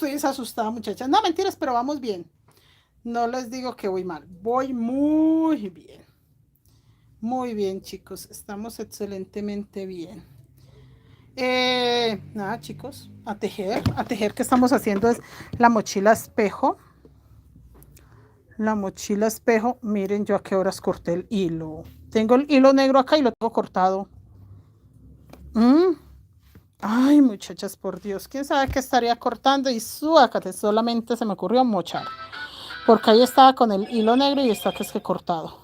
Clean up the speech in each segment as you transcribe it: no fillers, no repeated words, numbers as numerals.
estoy asustada, muchachas. No, mentiras, pero vamos bien. No les digo que voy mal. Voy muy bien. Muy bien, chicos. Estamos excelentemente bien. Nada, chicos. A tejer. A tejer que estamos haciendo es la mochila espejo. La mochila espejo. Miren yo a qué horas corté el hilo. Tengo el hilo negro acá y lo tengo cortado. Ay, muchachas, por Dios. ¿Quién sabe qué estaría cortando? Y suácate, solamente se me ocurrió mochar. Porque ahí estaba con el hilo negro y está que es que cortado.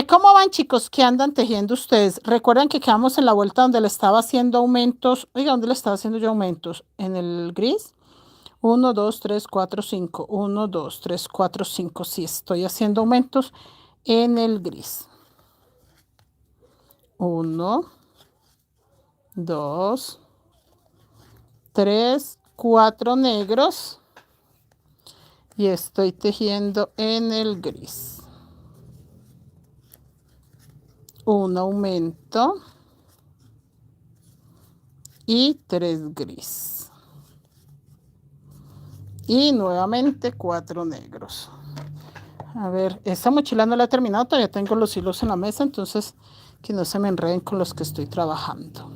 ¿Cómo van, chicos? ¿Qué andan tejiendo ustedes? Recuerden que quedamos en la vuelta donde le estaba haciendo aumentos. Oiga, ¿dónde le estaba haciendo yo aumentos? En el gris. 1, 2, 3, 4, 5. 1, 2, 3, 4, 5. Sí, estoy haciendo aumentos en el gris. 1, 2, 3, 4 negros. Y estoy tejiendo en el gris. Un aumento y 3 gris. Y nuevamente 4 negros. A ver, esta mochila no la he terminado, todavía tengo los hilos en la mesa, entonces que no se me enreden con los que estoy trabajando.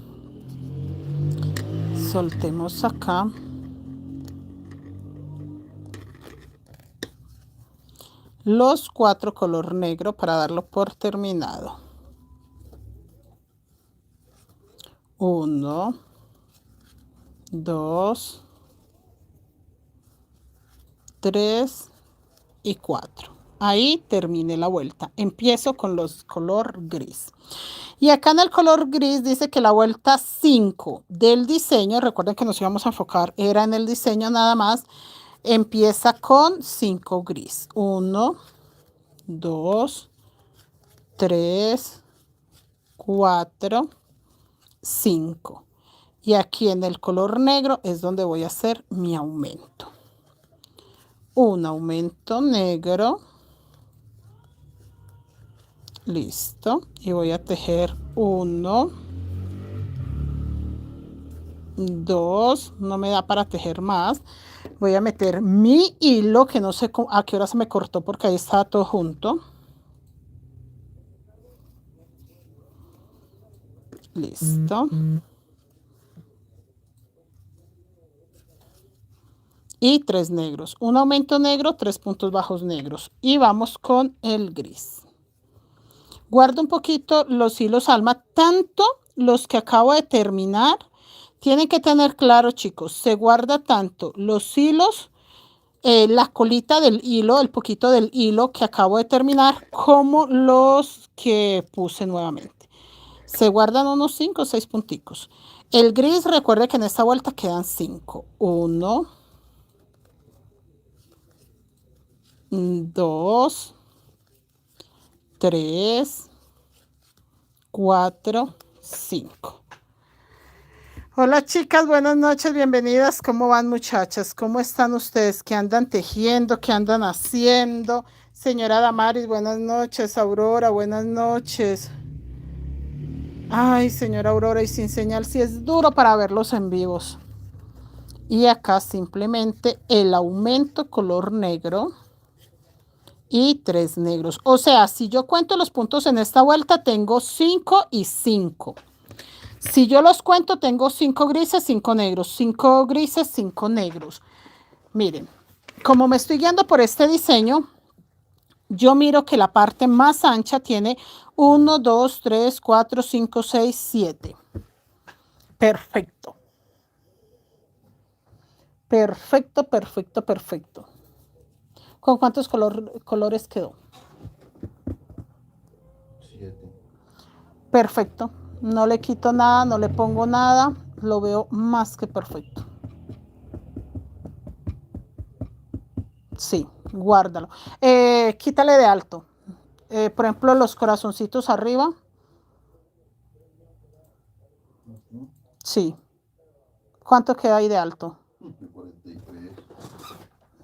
Soltemos acá. Los 4 color negro para darlo por terminado. 1, 2, 3 y 4. Ahí terminé la vuelta. Empiezo con los color gris. Y acá en el color gris dice que la vuelta 5 del diseño, recuerden que nos íbamos a enfocar, era en el diseño nada más, empieza con 5 gris. 1, 2, 3, 4, 5. Y aquí en el color negro es donde voy a hacer mi aumento. Un aumento negro. Listo. Y voy a tejer 1, 2, no me da para tejer más. Voy a meter mi hilo, que no sé a qué hora se me cortó porque ahí estaba todo junto. Listo. Y 3 negros. Un aumento negro, 3 puntos bajos negros. Y vamos con el gris. Guardo un poquito los hilos alma, tanto los que acabo de terminar. Tienen que tener claro, chicos, se guarda tanto los hilos, la colita del hilo, el poquito del hilo que acabo de terminar, como los que puse nuevamente. Se guardan unos 5 o 6 punticos. El gris, recuerde que en esta vuelta quedan 5. 1, 2, 3, 4, 5. Hola chicas, buenas noches, bienvenidas. ¿Cómo van, muchachas? ¿Cómo están ustedes? ¿Qué andan tejiendo? ¿Qué andan haciendo? Señora Damaris, buenas noches. Aurora, buenas noches. Ay, señora Aurora, y sin señal, sí es duro para verlos en vivos. Y acá simplemente el aumento color negro y 3 negros. O sea, si yo cuento los puntos en esta vuelta, tengo 5 y 5. Si yo los cuento, tengo 5 grises, 5 negros, 5 grises, 5 negros. Miren, como me estoy guiando por este diseño, yo miro que la parte más ancha tiene 1, 2, 3, 4, 5, 6, 7. Perfecto. Perfecto, perfecto, perfecto. ¿Con cuántos colores quedó? 7. Perfecto. No le quito nada, no le pongo nada. Lo veo más que perfecto. Sí, guárdalo. Quítale de alto. Por ejemplo, los corazoncitos arriba. Sí. ¿Cuánto queda ahí de alto? 43.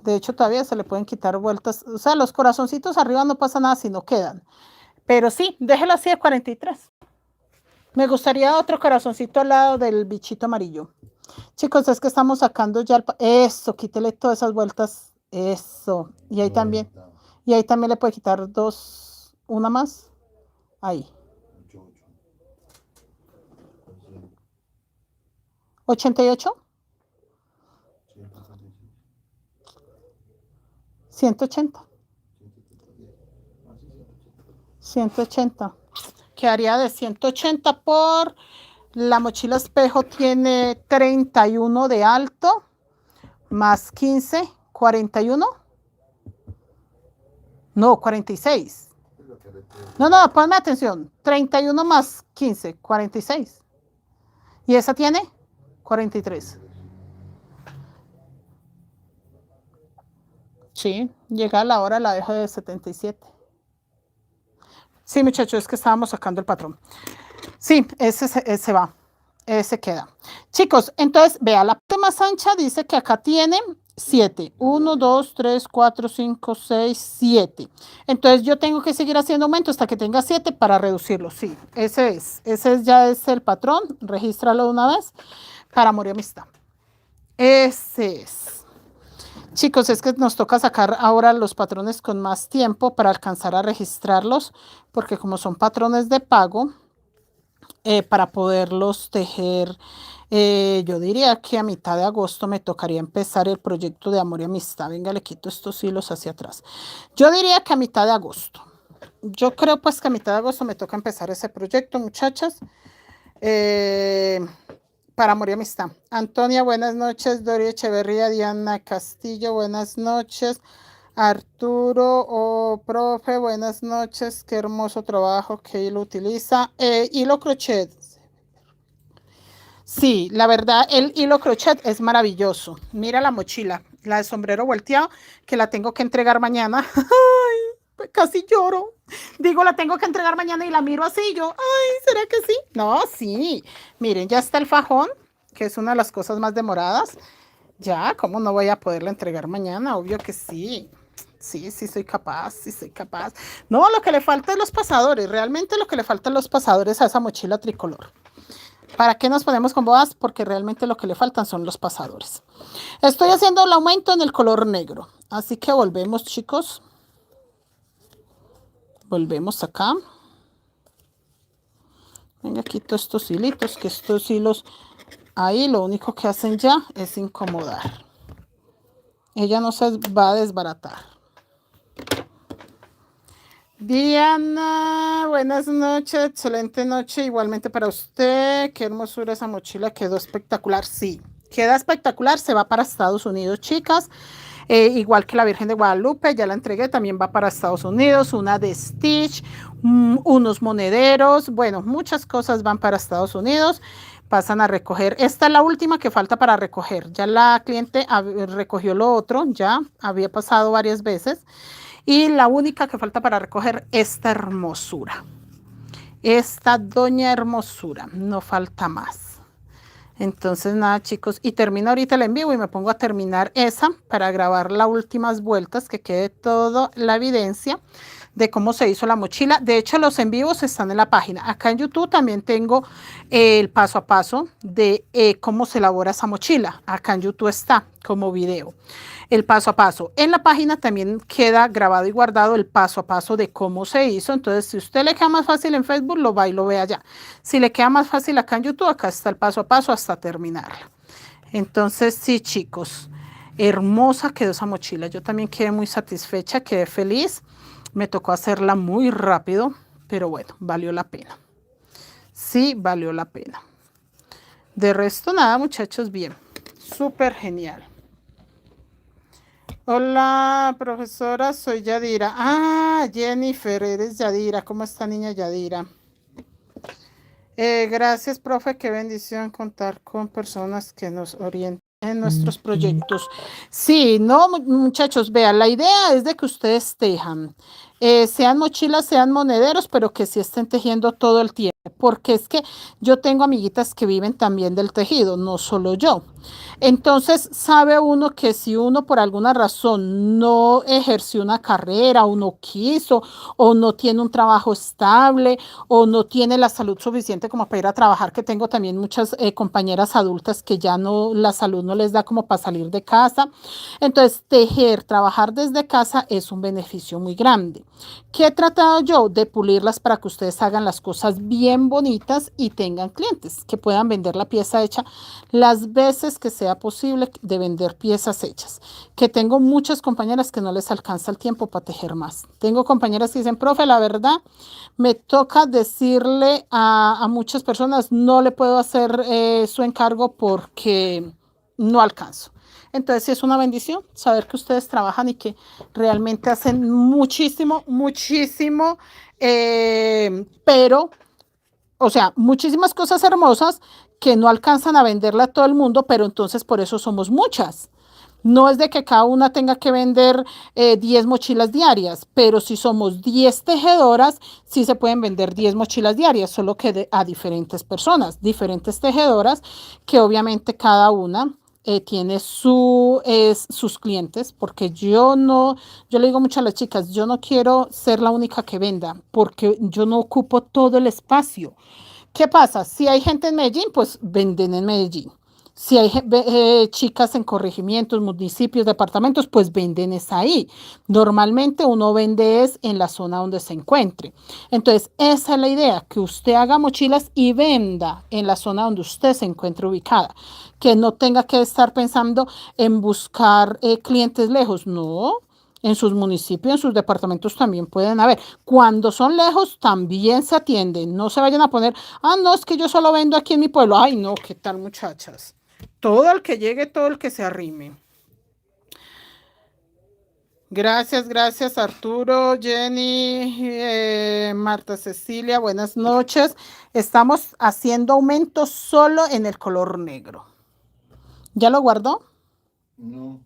De hecho, todavía se le pueden quitar vueltas. O sea, los corazoncitos arriba no pasa nada si no quedan. Pero sí, déjelo así de 43. Me gustaría otro corazoncito al lado del bichito amarillo. Chicos, es que estamos sacando ya eso, quítele todas esas vueltas. Eso. Y ahí también. 90, Y ahí también le puede quitar dos, una más. Ahí. 88, 100, 88, 136, 180. 136, así 180. 180. Quedaría de 180 por la mochila espejo tiene 31 de alto más 15, 41. No, 46. Es lo que requiere. No, ponme atención. 31 más 15, 46. ¿Y esa tiene? 43. Sí, llega la hora, la dejo de 77. Sí, muchachos, es que estábamos sacando el patrón. Sí, ese va, ese queda. Chicos, entonces, vea, la parte más ancha dice que acá tiene 7. 1, 2, 3, 4, 5, 6, 7. Entonces yo tengo que seguir haciendo aumento hasta que tenga 7 para reducirlo. Sí, ese ya es el patrón. Regístralo de una vez para amor y amistad. Ese es. Chicos, es que nos toca sacar ahora los patrones con más tiempo para alcanzar a registrarlos, porque como son patrones de pago, para poderlos tejer, yo diría que a mitad de agosto me tocaría empezar el proyecto de amor y amistad. Venga, le quito estos hilos hacia atrás. Yo diría que a mitad de agosto. Yo creo pues que a mitad de agosto me toca empezar ese proyecto, muchachas. Para amor y amistad. Antonia, buenas noches. Dori Echeverría, Diana Castillo, buenas noches. Arturo, profe, buenas noches. Qué hermoso trabajo que hilo utiliza. Hilo crochet. Sí, la verdad, el hilo crochet es maravilloso. Mira la mochila, la de sombrero volteado, que la tengo que entregar mañana. Ay, casi lloro. Digo, la tengo que entregar mañana y la miro así. Yo, ay, ¿será que sí? No, sí. Miren, ya está el fajón, que es una de las cosas más demoradas. Ya, ¿cómo no voy a poderla entregar mañana? Obvio que sí. Sí, sí soy capaz, sí soy capaz. No, lo que le falta es los pasadores. Realmente lo que le falta es los pasadores a esa mochila tricolor. ¿Para qué nos ponemos con bodas? Porque realmente lo que le faltan son los pasadores. Estoy haciendo el aumento en el color negro. Así que volvemos, chicos. Volvemos acá. Venga, quito estos hilitos, que estos hilos ahí lo único que hacen ya es incomodar. Ella no se va a desbaratar. Diana, buenas noches, excelente noche, igualmente para usted. Qué hermosura esa mochila, quedó espectacular. Sí, queda espectacular, se va para Estados Unidos, chicas. Igual que la Virgen de Guadalupe, ya la entregué, también va para Estados Unidos. Una de Stitch, unos monederos, bueno, muchas cosas van para Estados Unidos. Pasan a recoger. Esta es la última que falta para recoger. Ya la cliente recogió lo otro, ya había pasado varias veces. Y la única que falta para recoger esta hermosura. Esta doña hermosura. No falta más. Entonces, nada, chicos. Y termino ahorita el en vivo y me pongo a terminar esa para grabar las últimas vueltas, que quede toda la evidencia de cómo se hizo la mochila. De hecho, los en vivos están en la página. Acá en YouTube también tengo el paso a paso de cómo se elabora esa mochila. Acá en YouTube está como video. El paso a paso. En la página también queda grabado y guardado el paso a paso de cómo se hizo. Entonces, si a usted le queda más fácil en Facebook, lo va y lo ve allá. Si le queda más fácil acá en YouTube, acá está el paso a paso hasta terminarla. Entonces, sí, chicos, hermosa quedó esa mochila. Yo también quedé muy satisfecha, quedé feliz. Me tocó hacerla muy rápido, pero bueno, valió la pena. Sí, valió la pena. De resto, nada, muchachos, bien. Súper genial. Hola, profesora, soy Yadira. Ah, Jennifer, eres Yadira. ¿Cómo está, niña Yadira? Gracias, profe. Qué bendición contar con personas que nos orienten en nuestros proyectos. Sí, no, muchachos, vean, la idea es de que ustedes tejan. sean mochilas, sean monederos, pero que sí estén tejiendo todo el tiempo, porque es que yo tengo amiguitas que viven también del tejido, no solo yo. Entonces, sabe uno que si uno por alguna razón no ejerció una carrera o no quiso o no tiene un trabajo estable o no tiene la salud suficiente como para ir a trabajar, que tengo también muchas compañeras adultas que ya no, la salud no les da como para salir de casa. Entonces, tejer, trabajar desde casa es un beneficio muy grande. ¿Qué he tratado yo? De pulirlas para que ustedes hagan las cosas bien bonitas y tengan clientes que puedan vender la pieza hecha las veces que sea posible de vender piezas hechas. Que tengo muchas compañeras que no les alcanza el tiempo para tejer más. Tengo compañeras que dicen, profe, la verdad, me toca decirle a muchas personas, no le puedo hacer su encargo porque no alcanzo. Entonces sí es una bendición saber que ustedes trabajan y que realmente hacen muchísimo, muchísimo, pero, o sea, muchísimas cosas hermosas que no alcanzan a venderla a todo el mundo, pero entonces por eso somos muchas. No es de que cada una tenga que vender 10 mochilas diarias, pero si somos 10 tejedoras, sí se pueden vender 10 mochilas diarias, solo que a diferentes tejedoras, que obviamente cada una tiene sus clientes, porque yo no, yo le digo mucho a las chicas, yo no quiero ser la única que venda, porque yo no ocupo todo el espacio. ¿Qué pasa? Si hay gente en Medellín, pues venden en Medellín. Si hay chicas en corregimientos, municipios, departamentos, pues venden es ahí. Normalmente uno vende es en la zona donde se encuentre. Entonces, esa es la idea, que usted haga mochilas y venda en la zona donde usted se encuentre ubicada. Que no tenga que estar pensando en buscar clientes lejos. No, en sus municipios, en sus departamentos también pueden haber. Cuando son lejos, también se atienden. No se vayan a poner, ah, no, es que yo solo vendo aquí en mi pueblo. Ay, no, ¿qué tal, muchachas? Todo el que llegue, todo el que se arrime. Gracias, gracias Arturo, Jenny, Marta Cecilia, buenas noches. Estamos haciendo aumentos solo en el color negro. ¿Ya lo guardó? No.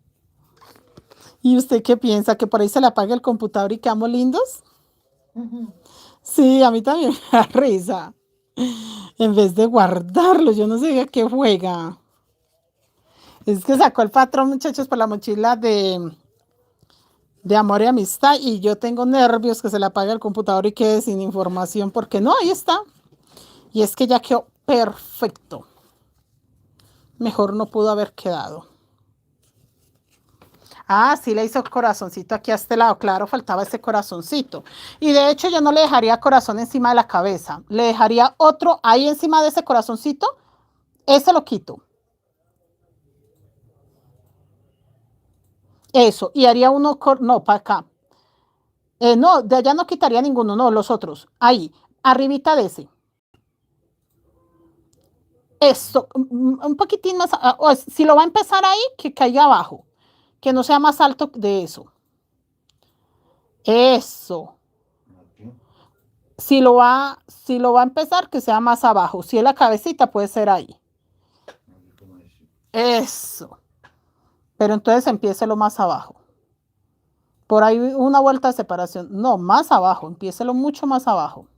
¿Y usted qué piensa? ¿Que por ahí se le apaga el computador y quedamos lindos? Sí, a mí también me da risa. En vez de guardarlo, yo no sé a qué juega. Es que sacó el patrón, muchachos, por la mochila de amor y amistad y yo tengo nervios que se le apague el computador y quede sin información porque no, ahí está. Y es que ya quedó perfecto. Mejor no pudo haber quedado. Ah, sí le hizo corazoncito aquí a este lado. Claro, faltaba ese corazoncito. Y de hecho yo no le dejaría corazón encima de la cabeza. Le dejaría otro ahí encima de ese corazoncito. Ese lo quito. Eso. Y haría uno, no, para acá. No, de allá no quitaría ninguno, no, los otros. Ahí, arribita de ese. Eso, un poquitín más. O si lo va a empezar ahí, que caiga abajo. Que no sea más alto de eso. Eso. Aquí. Si lo va a empezar, que sea más abajo. Si es la cabecita, puede ser ahí. Aquí como eso. Eso. Pero entonces empiécelo más abajo. Por ahí una vuelta de separación. No, más abajo. Empiécelo mucho más abajo.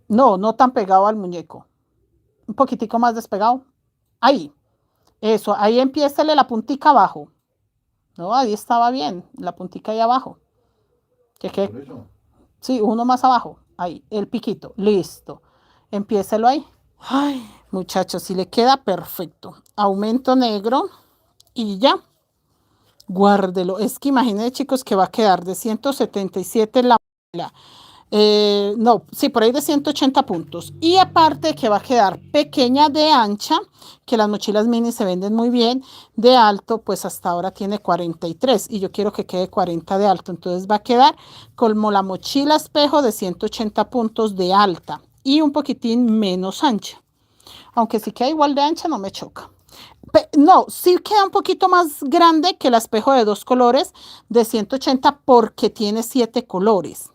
No, no tan pegado al muñeco. Un poquitico más despegado. Ahí. Eso. Ahí empiécele la puntica abajo. No, ahí estaba bien. La puntica ahí abajo. ¿Por eso? Sí, uno más abajo. Ahí. El piquito. Listo. Empiécelo ahí. Ay, muchachos, si le queda perfecto. Aumento negro. Y ya. Guárdelo. Es que imagínense, chicos, que va a quedar de 177 la muela. No, sí, por ahí de 180 puntos. Y aparte que va a quedar pequeña de ancha, que las mochilas mini se venden muy bien, de alto, pues hasta ahora tiene 43 y yo quiero que quede 40 de alto. Entonces va a quedar como la mochila espejo de 180 puntos de alta y un poquitín menos ancha. Aunque si queda igual de ancha, no me choca. No, sí queda un poquito más grande que el espejo de 2 colores de 180 porque tiene 7 colores.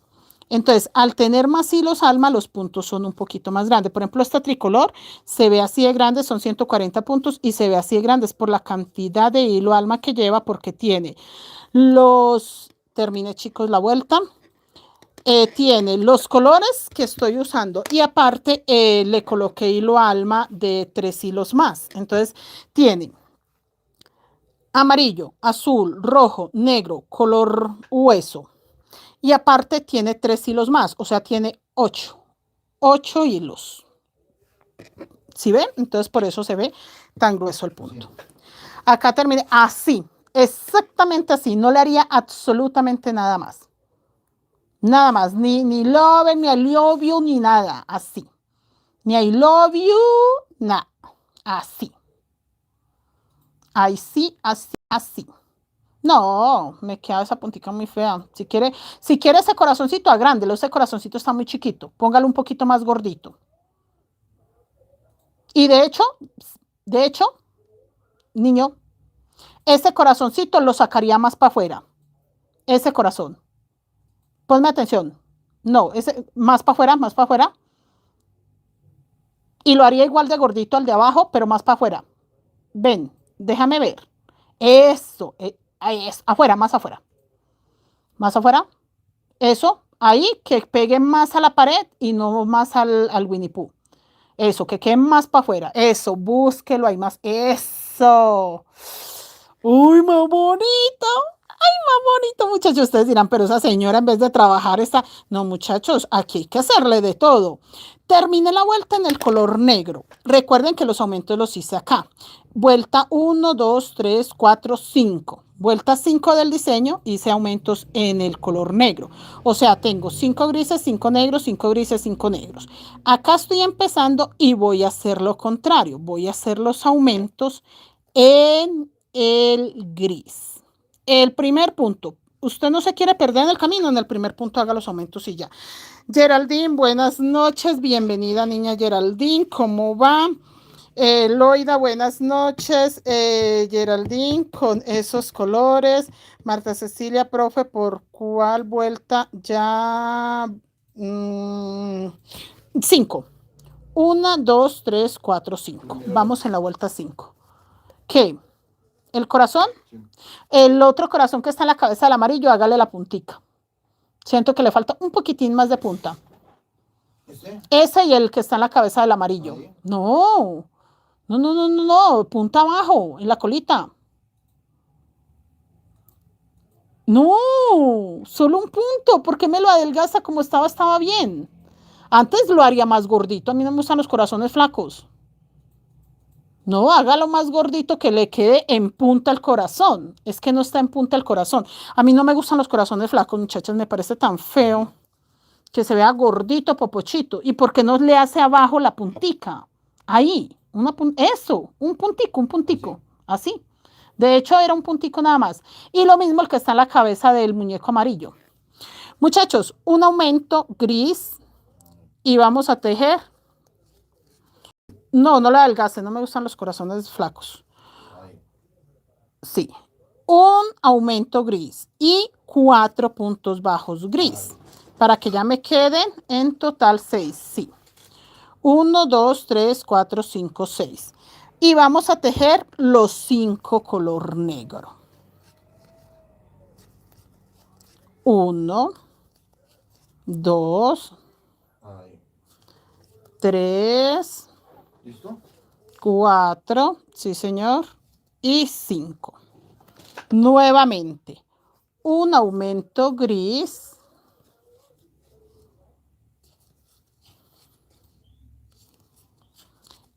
Entonces, al tener más hilos alma, los puntos son un poquito más grandes. Por ejemplo, esta tricolor se ve así de grande, son 140 puntos y se ve así de grandes por la cantidad de hilo alma que lleva, porque tiene terminé chicos la vuelta, tiene los colores que estoy usando y aparte le coloqué hilo alma de 3 hilos más. Entonces, tiene amarillo, azul, rojo, negro, color hueso. Y aparte tiene 3 hilos más, o sea, tiene 8 hilos. ¿Sí ven? Entonces por eso se ve tan grueso el punto. Acá terminé así, exactamente así. No le haría absolutamente nada más. Nada más, ni love, ni I love you, ni nada, así. Ni I love you, nada, así. Así, así, así. No, me queda esa puntica muy fea. Si quiere ese corazoncito, agrándelo. Ese corazoncito está muy chiquito. Póngalo un poquito más gordito. Y de hecho, niño, ese corazoncito lo sacaría más para afuera. Ese corazón. Ponme atención. No, ese más para afuera, más para afuera. Y lo haría igual de gordito al de abajo, pero más para afuera. Ven, déjame ver. Eso, afuera, más afuera. Más afuera. Eso, ahí, que pegue más a la pared y no más al Winnie Pooh. Eso, que quede más para afuera. Eso, búsquelo ahí más. Eso. Uy, más bonito. Ay, más bonito, muchachos. Ustedes dirán, pero esa señora en vez de trabajar está... No, muchachos, aquí hay que hacerle de todo. Terminé la vuelta en el color negro. Recuerden que los aumentos los hice acá. Vuelta 1, 2, 3, 4, 5. Vuelta 5 del diseño, hice aumentos en el color negro. O sea, tengo 5 grises, 5 negros, 5 grises, 5 negros. Acá estoy empezando y voy a hacer lo contrario. Voy a hacer los aumentos en el gris. El primer punto. Usted no se quiere perder en el camino, en el primer punto haga los aumentos y ya. Geraldine, buenas noches. Bienvenida, niña Geraldine. ¿Cómo va? Loida, buenas noches. Geraldine, con esos colores. Marta Cecilia, profe, ¿por cuál vuelta? Ya 5. 1, 2, 3, 4, 5. Vamos en la vuelta 5. ¿Qué? ¿El corazón? Sí. El otro corazón que está en la cabeza del amarillo, hágale la puntica. Siento que le falta un poquitín más de punta. Ese y el que está en la cabeza del amarillo. ¿Ahí? No. No. Punta abajo, en la colita. No, solo un punto. ¿Por qué me lo adelgaza como estaba? Estaba bien. Antes lo haría más gordito. A mí no me gustan los corazones flacos. No, hágalo más gordito que le quede en punta el corazón. Es que no está en punta el corazón. A mí no me gustan los corazones flacos, muchachas. Me parece tan feo que se vea gordito, popochito. ¿Y por qué no le hace abajo la puntica? Ahí, eso, un puntico, así. De hecho, era un puntico nada más. Y lo mismo el que está en la cabeza del muñeco amarillo. Muchachos, un aumento gris y vamos a tejer. No la adelgace, no me gustan los corazones flacos. Sí, un aumento gris y 4 puntos bajos gris. Para que ya me queden en total 6, sí. 1, 2, 3, 4, 5, 6. Y vamos a tejer los 5 color negro. 1, 2, 3, ¿listo? 4, sí señor, y 5. Nuevamente, un aumento gris.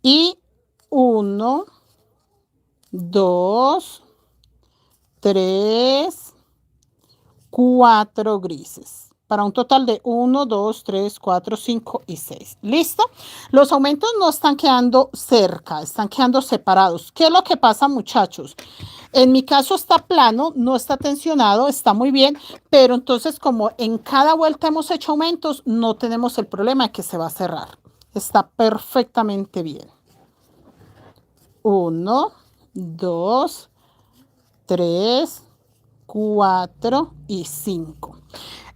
Y 1, 2, 3, 4 grises. Para un total de 1, 2, 3, 4, 5 y 6. ¿Listo? Los aumentos no están quedando cerca, están quedando separados. ¿Qué es lo que pasa, muchachos? En mi caso está plano, no está tensionado, está muy bien, pero entonces como en cada vuelta hemos hecho aumentos, no tenemos el problema de que se va a cerrar. Está perfectamente bien. 1, 2, 3, 4 y 5.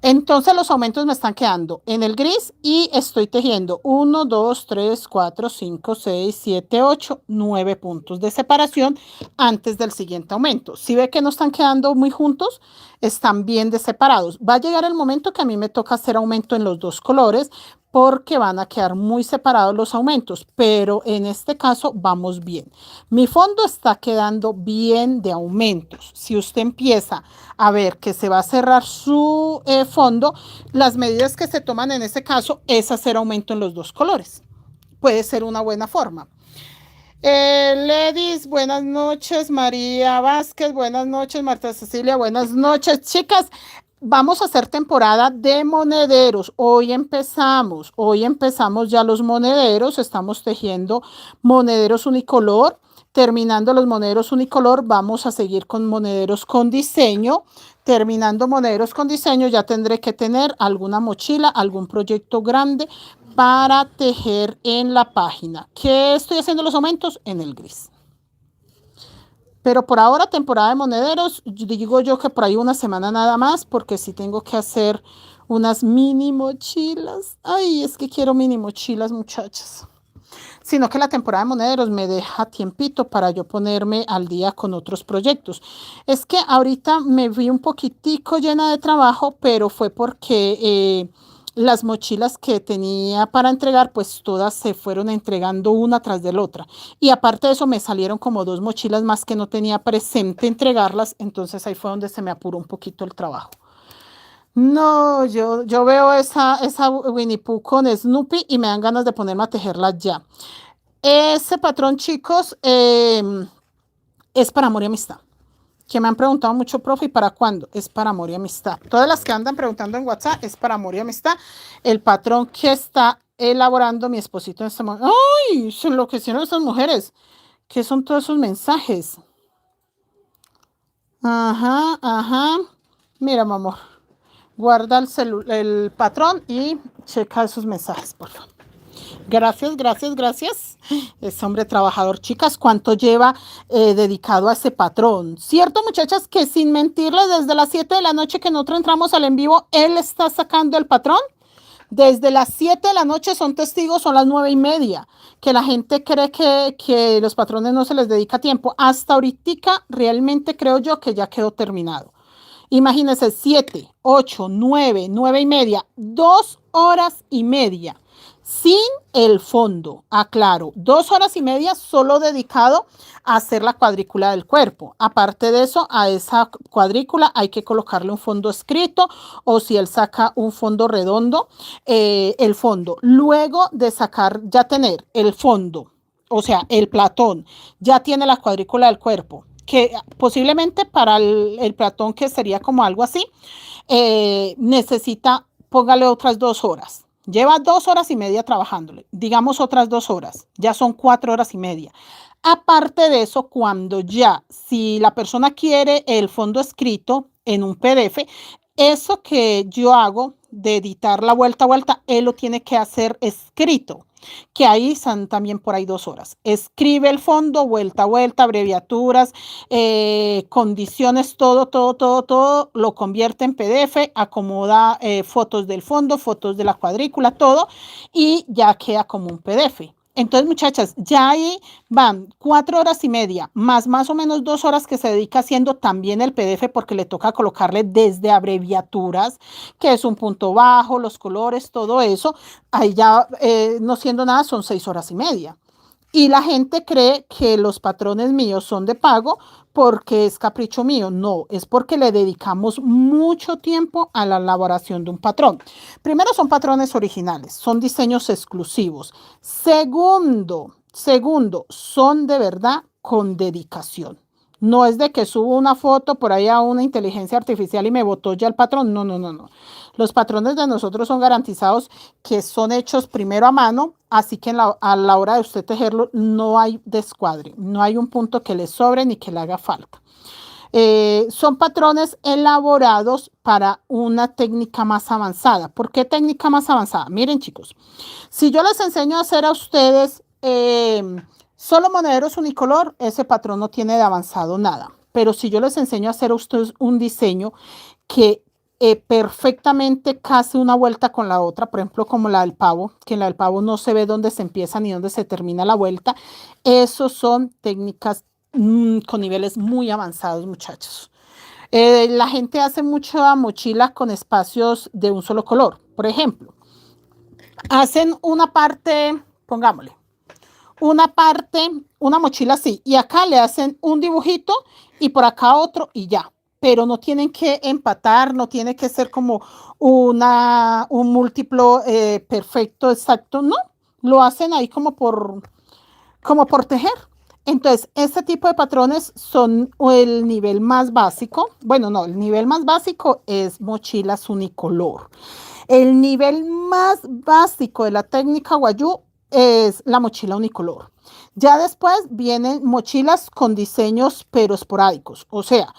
Entonces los aumentos me están quedando en el gris y estoy tejiendo 1, 2, 3, 4, 5, 6, 7, 8, 9 puntos de separación antes del siguiente aumento. Si ve que no están quedando muy juntos, están bien de separados. Va a llegar el momento que a mí me toca hacer aumento en los dos colores porque van a quedar muy separados los aumentos, pero en este caso vamos bien. Mi fondo está quedando bien de aumentos. Si usted empieza a ver que se va a cerrar su fondo, las medidas que se toman en este caso es hacer aumento en los dos colores. Puede ser una buena forma. Ledis, buenas noches. María Vázquez, buenas noches. Marta Cecilia, buenas noches. Chicas, vamos a hacer temporada de monederos. Hoy empezamos ya los monederos. Estamos tejiendo monederos unicolor. Terminando los monederos unicolor, vamos a seguir con monederos con diseño. Terminando monederos con diseño, ya tendré que tener alguna mochila, algún proyecto grande para tejer en la página. ¿Qué estoy haciendo los aumentos? En el gris. Pero por ahora, temporada de monederos, digo yo que por ahí una semana nada más, porque sí tengo que hacer unas mini mochilas. Ay, es que quiero mini mochilas, muchachas. Sino que la temporada de monederos me deja tiempito para yo ponerme al día con otros proyectos. Es que ahorita me vi un poquitico llena de trabajo, pero fue porque las mochilas que tenía para entregar, pues todas se fueron entregando una tras de la otra. Y aparte de eso, me salieron como 2 mochilas más que no tenía presente entregarlas, entonces ahí fue donde se me apuró un poquito el trabajo. No, yo veo esa Winnie Pooh con Snoopy y me dan ganas de ponerme a tejerla ya. Ese patrón, chicos, es para amor y amistad. Que me han preguntado mucho, profe, ¿y para cuándo? Es para amor y amistad. Todas las que andan preguntando en WhatsApp es para amor y amistad. El patrón que está elaborando mi esposito en este momento. ¡Ay! Se enloquecieron esas mujeres. ¿Qué son todos esos mensajes? Ajá, ajá. Mira, mi amor. Guarda el patrón y checa esos mensajes, por favor. Gracias, gracias, gracias. Es hombre trabajador, chicas. ¿Cuánto lleva dedicado a ese patrón? Cierto, muchachas, que sin mentirles, desde las 7 de la noche que nosotros entramos al en vivo, él está sacando el patrón. Desde las 7 de la noche son testigos, son las 9:30, que la gente cree que los patrones no se les dedica tiempo. Hasta ahorita realmente creo yo que ya quedó terminado. Imagínense, 7, 8, 9, 9:30, 2 horas y media, sin el fondo, aclaro, 2 horas y media solo dedicado a hacer la cuadrícula del cuerpo. Aparte de eso, a esa cuadrícula hay que colocarle un fondo escrito o si él saca un fondo redondo, el fondo. Luego de sacar, ya tener el fondo, o sea, el platón, ya tiene la cuadrícula del cuerpo, que posiblemente para el platón, que sería como algo así, necesita, póngale otras 2 horas. Lleva 2 horas y media trabajándole, digamos otras 2 horas, ya son 4 horas y media. Aparte de eso, cuando ya, si la persona quiere el fondo escrito en un PDF, eso que yo hago de editar la vuelta a vuelta, él lo tiene que hacer escrito, que ahí están también por ahí 2 horas. Escribe el fondo, vuelta a vuelta, abreviaturas, condiciones, todo, lo convierte en PDF, acomoda fotos del fondo, fotos de la cuadrícula, todo, y ya queda como un PDF. Entonces, muchachas, ya ahí van 4 horas y media, más o menos 2 horas que se dedica haciendo también el PDF, porque le toca colocarle desde abreviaturas, que es un punto bajo, los colores, todo eso. Ahí ya, no siendo nada, son 6 horas y media. Y la gente cree que los patrones míos son de pago porque es capricho mío. No, es porque le dedicamos mucho tiempo a la elaboración de un patrón. Primero, son patrones originales, son diseños exclusivos. Segundo, son de verdad con dedicación. No es de que subo una foto por ahí a una inteligencia artificial y me botó ya el patrón. No. Los patrones de nosotros son garantizados que son hechos primero a mano, así que a la hora de usted tejerlo no hay descuadre, no hay un punto que le sobre ni que le haga falta. Son patrones elaborados para una técnica más avanzada. ¿Por qué técnica más avanzada? Miren, chicos, si yo les enseño a hacer a ustedes solo monederos unicolor, ese patrón no tiene de avanzado nada. Pero si yo les enseño a hacer a ustedes un diseño que perfectamente casi una vuelta con la otra, por ejemplo, como la del pavo, que en la del pavo no se ve dónde se empieza ni dónde se termina la vuelta. Esos son técnicas con niveles muy avanzados, muchachos. La gente hace mucha mochila con espacios de un solo color. Por ejemplo, hacen una parte, pongámosle, una parte, una mochila así, y acá le hacen un dibujito y por acá otro y ya. Pero no tienen que empatar, no tiene que ser como un múltiplo perfecto, exacto, no. Lo hacen ahí como por tejer. Entonces, este tipo de patrones son el nivel más básico. Bueno, no, el nivel más básico es mochilas unicolor. El nivel más básico de la técnica Wayuu es la mochila unicolor. Ya después vienen mochilas con diseños pero esporádicos. O sea,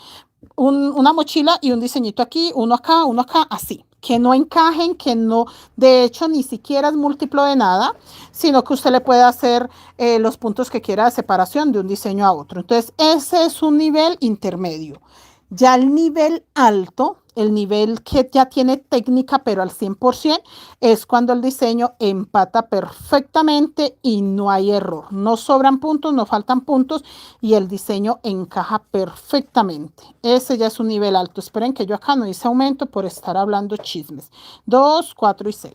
una mochila y un diseñito aquí, uno acá, así. Que no encajen, que no, de hecho, ni siquiera es múltiplo de nada, sino que usted le puede hacer los puntos que quiera de separación de un diseño a otro. Entonces, ese es un nivel intermedio. Ya el nivel alto, el nivel que ya tiene técnica, pero al 100%, es cuando el diseño empata perfectamente y no hay error. No sobran puntos, no faltan puntos y el diseño encaja perfectamente. Ese ya es un nivel alto. Esperen que yo acá no hice aumento por estar hablando chismes. 2, 4 y 6.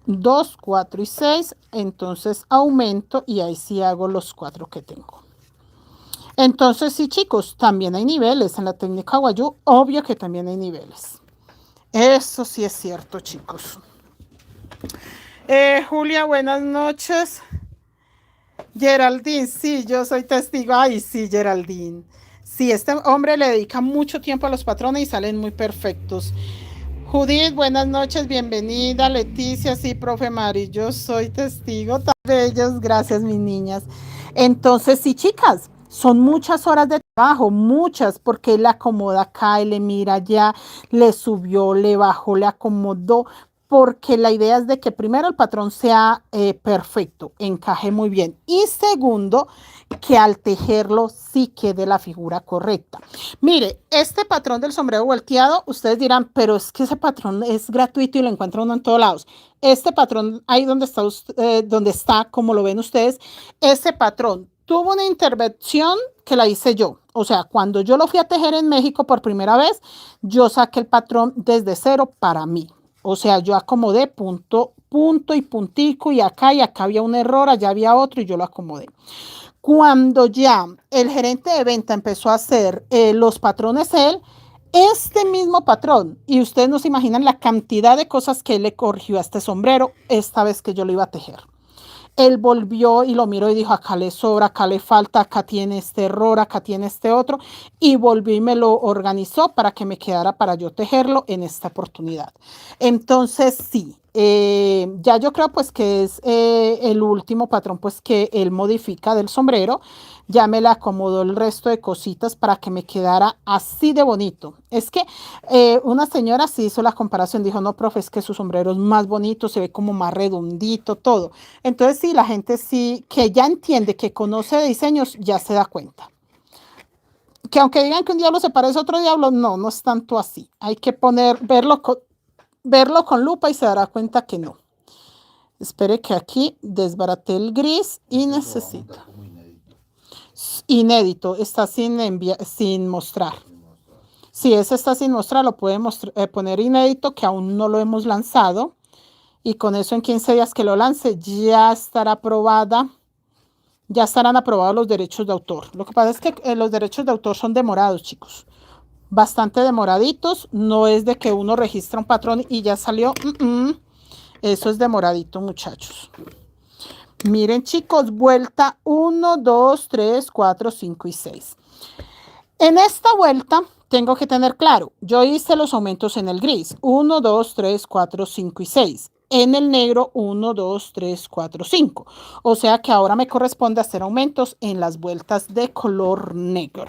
2, 4 y 6. Entonces aumento y ahí sí hago los 4 que tengo. Entonces, sí, chicos, también hay niveles en la técnica Wayuu. Obvio que también hay niveles. Eso sí es cierto, chicos. Julia, buenas noches. Geraldine, sí, yo soy testigo. Ay, sí, Geraldine. Sí, este hombre le dedica mucho tiempo a los patrones y salen muy perfectos. Judith, buenas noches, bienvenida. Leticia, sí, profe Mari, yo soy testigo. Tan bellos, gracias, mis niñas. Entonces, sí, chicas, son muchas horas de trabajo, muchas, porque él le acomoda acá, él le mira allá, le subió, le bajó, le acomodó, porque la idea es de que primero el patrón sea perfecto, encaje muy bien, y segundo, que al tejerlo sí quede la figura correcta. Mire, este patrón del sombrero volteado, ustedes dirán, pero es que ese patrón es gratuito y lo encuentra uno en todos lados. Este patrón, ahí donde está, como lo ven ustedes, ese patrón tuvo una intervención que la hice yo. O sea, cuando yo lo fui a tejer en México por primera vez, yo saqué el patrón desde cero para mí. O sea, yo acomodé punto y puntico y acá había un error, allá había otro y yo lo acomodé. Cuando ya el gerente de venta empezó a hacer los patrones él, este mismo patrón, y ustedes no se imaginan la cantidad de cosas que él le corrigió a este sombrero esta vez que yo lo iba a tejer. Él volvió y lo miró y dijo, acá le sobra, acá le falta, acá tiene este error, acá tiene este otro, y volvió y me lo organizó para que me quedara para yo tejerlo en esta oportunidad. Entonces, sí, ya yo creo pues que es el último patrón pues que él modifica del sombrero. Ya me le acomodó el resto de cositas para que me quedara así de bonito. Es que una señora sí hizo la comparación, dijo, no, profe, es que su sombrero es más bonito, se ve como más redondito, todo. Entonces sí, la gente sí, que ya entiende, que conoce de diseños, ya se da cuenta. Que aunque digan que un diablo se parece a otro diablo, no, no es tanto así. Hay que verlo con lupa y se dará cuenta que no. Espere que aquí desbaraté el gris y necesito. Inédito, está sin mostrar. Si ese está sin mostrar, lo puede poner inédito, que aún no lo hemos lanzado. Y con eso en 15 días que lo lance, ya estará aprobada. Ya estarán aprobados los derechos de autor. Lo que pasa es que los derechos de autor son demorados, chicos. Bastante demoraditos. No es de que uno registra un patrón y ya salió. Eso es demoradito, muchachos. Miren, chicos, vuelta 1, 2, 3, 4, 5 y 6. En esta vuelta tengo que tener claro, yo hice los aumentos en el gris. 1, 2, 3, 4, 5 y 6. En el negro 1, 2, 3, 4, 5. O sea que ahora me corresponde hacer aumentos en las vueltas de color negro.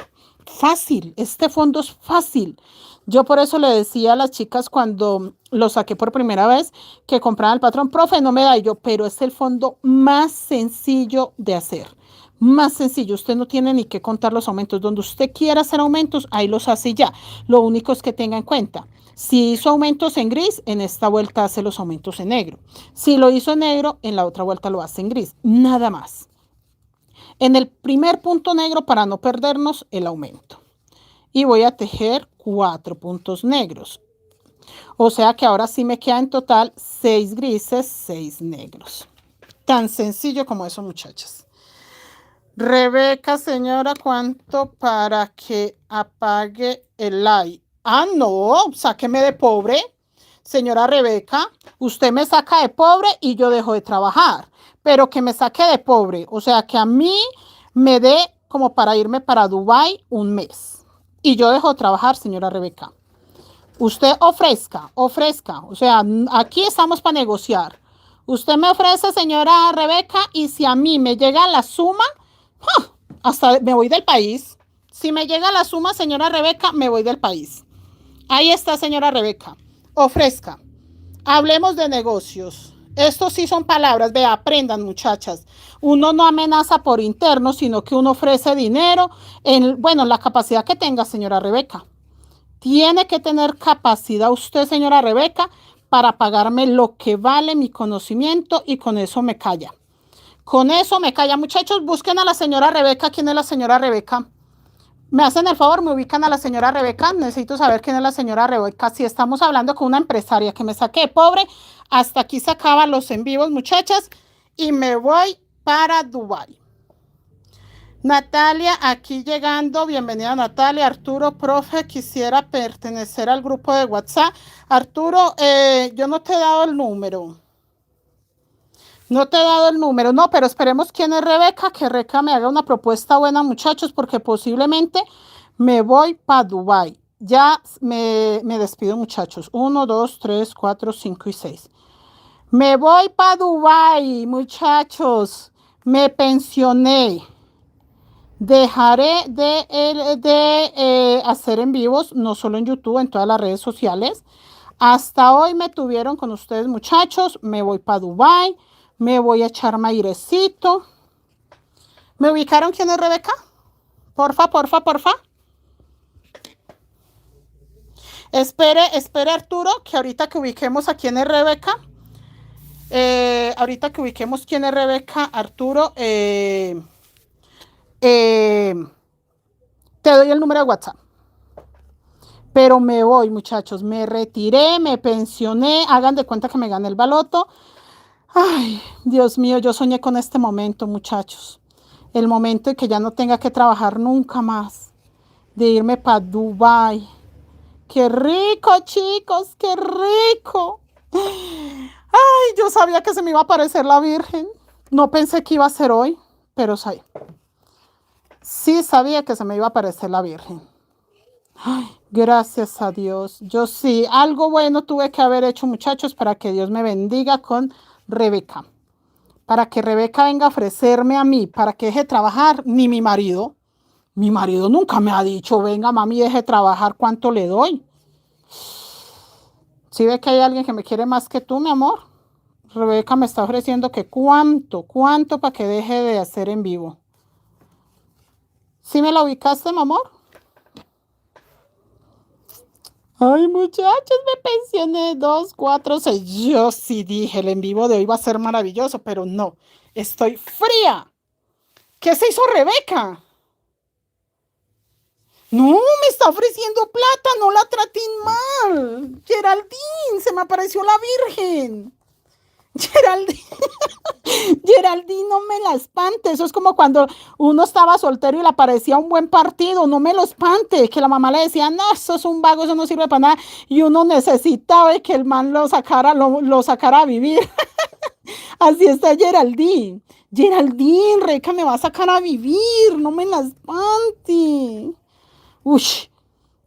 fácil, este fondo es fácil. Yo por eso le decía a las chicas cuando lo saqué por primera vez que compraban el patrón, profe, no me da. Y yo, pero es el fondo más sencillo de hacer. Más sencillo, usted no tiene ni que contar los aumentos. Donde usted quiera hacer aumentos, ahí los hace ya. Lo único es que tenga en cuenta, si hizo aumentos en gris, en esta vuelta hace los aumentos en negro. Si lo hizo en negro, en la otra vuelta lo hace en gris. Nada más. En el primer punto negro para no perdernos el aumento. Y voy a tejer 4 puntos negros. O sea que ahora sí me queda en total 6 grises, 6 negros. Tan sencillo como eso, muchachas. Rebeca, señora, ¿cuánto para que apague el like? Ah, no, sáqueme de pobre. Señora Rebeca, usted me saca de pobre y yo dejo de trabajar. Pero que me saque de pobre, o sea, que a mí me dé como para irme para Dubái un mes. Y yo dejo de trabajar, señora Rebeca. Usted ofrezca, o sea, aquí estamos para negociar. Usted me ofrece, señora Rebeca, y si a mí me llega la suma, hasta me voy del país. Si me llega la suma, señora Rebeca, me voy del país. Ahí está, señora Rebeca. Ofrezca. Hablemos de negocios. Estos sí son palabras, vea, aprendan, muchachas. Uno no amenaza por interno, sino que uno ofrece dinero en, bueno, la capacidad que tenga, señora Rebeca. Tiene que tener capacidad usted, señora Rebeca, para pagarme lo que vale mi conocimiento y con eso me calla. Con eso me calla. Muchachos, busquen a la señora Rebeca. ¿Quién es la señora Rebeca? Me hacen el favor, me ubican a la señora Rebeca. Necesito saber quién es la señora Rebeca. Si estamos hablando con una empresaria que me saque de pobre, hasta aquí se acaban los en vivos, muchachas, y me voy para Dubái. Natalia, aquí llegando. Bienvenida, Natalia. Arturo, profe, quisiera pertenecer al grupo de WhatsApp. Arturo, yo no te he dado el número. No te he dado el número, no, pero esperemos quién es Rebeca, que Rebeca me haga una propuesta buena, muchachos, porque posiblemente me voy para Dubái. Ya me despido, muchachos. 1, 2, 3, 4, 5 y 6. Me voy para Dubái, muchachos. Me pensioné. Dejaré de hacer en vivos, no solo en YouTube, en todas las redes sociales. Hasta hoy me tuvieron con ustedes, muchachos. Me voy para Dubái. Me voy a echar airecito. ¿Me ubicaron quién es Rebeca? Porfa, porfa, porfa. Espere Arturo, que ahorita que ubiquemos a quién es Rebeca. Ahorita que ubiquemos quién es Rebeca, Arturo. Te doy el número de WhatsApp. Pero me voy, muchachos. Me retiré, me pensioné. Hagan de cuenta que me gané el baloto. Ay, Dios mío, yo soñé con este momento, muchachos. El momento en que ya no tenga que trabajar nunca más. De irme para Dubái. ¡Qué rico, chicos! ¡Qué rico! Ay, yo sabía que se me iba a aparecer la Virgen. No pensé que iba a ser hoy, pero sí sabía que se me iba a aparecer la Virgen. Ay, gracias a Dios. Yo sí, algo bueno tuve que haber hecho, muchachos, para que Dios me bendiga con Rebeca. Para que Rebeca venga a ofrecerme a mí, para que deje de trabajar, ni mi marido. Mi marido nunca me ha dicho, venga, mami, deje de trabajar, ¿cuánto le doy? Si ve que hay alguien que me quiere más que tú, mi amor. Rebeca me está ofreciendo que cuánto para que deje de hacer en vivo. ¿Sí me la ubicaste, mi amor? Ay, muchachos, me pensioné 2, 4, 6. Yo sí dije, el en vivo de hoy va a ser maravilloso, pero no, estoy fría. ¿Qué se hizo Rebeca? No, me está ofreciendo plata, no la traten mal. Geraldine, se me apareció la Virgen. Geraldine, Geraldine, no me la espante. Eso es como cuando uno estaba soltero y le aparecía un buen partido. No me lo espante. Que la mamá le decía, no, eso es un vago, eso no sirve para nada. Y uno necesitaba que el man lo sacara a vivir. Así está Geraldine. Geraldine, Rebeca me va a sacar a vivir. No me la espante. Uy,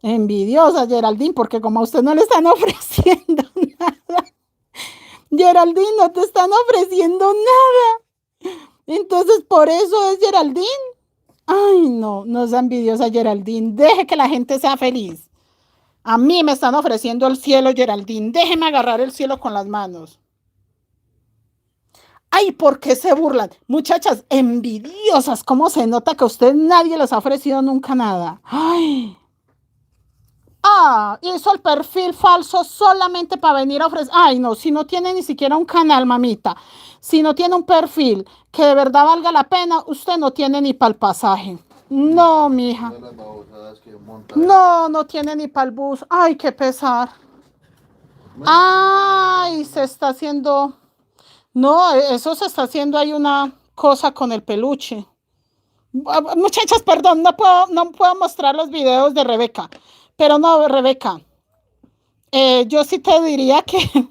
envidiosa Geraldine, porque como a usted no le están ofreciendo nada. Geraldine, no te están ofreciendo nada. Entonces, por eso es Geraldine. Ay, no, no sea envidiosa, Geraldine. Deje que la gente sea feliz. A mí me están ofreciendo el cielo, Geraldine. Déjeme agarrar el cielo con las manos. Ay, ¿por qué se burlan? Muchachas, envidiosas, ¿cómo se nota que a usted nadie les ha ofrecido nunca nada? Ay. Ah, hizo el perfil falso solamente para venir a ofrecer. Ay, no, si no tiene ni siquiera un canal, mamita, si no tiene un perfil que de verdad valga la pena, usted no tiene ni para el pasaje. No, mija. Una de las babosadas que monta. No, no tiene ni para el bus. Ay, qué pesar. Ay, se está haciendo. No, eso se está haciendo ahí una cosa con el peluche. Muchachas, perdón, no puedo mostrar los videos de Rebeca. Pero no, Rebeca, yo sí te diría que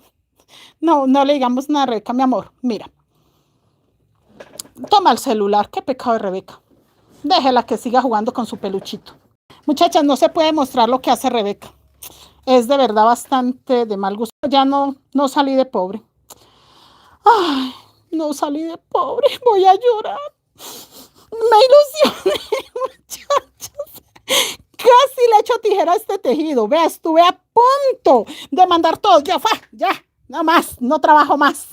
no le digamos nada a Rebeca, mi amor. Mira, toma el celular, qué pecado de Rebeca. Déjela que siga jugando con su peluchito. Muchachas, no se puede mostrar lo que hace Rebeca. Es de verdad bastante de mal gusto. Ya no salí de pobre. Ay, no salí de pobre, voy a llorar. Me ilusioné, muchachos. Casi le echo tijera a este tejido. Vea, estuve a punto de mandar todo. Ya, no más, no trabajo más.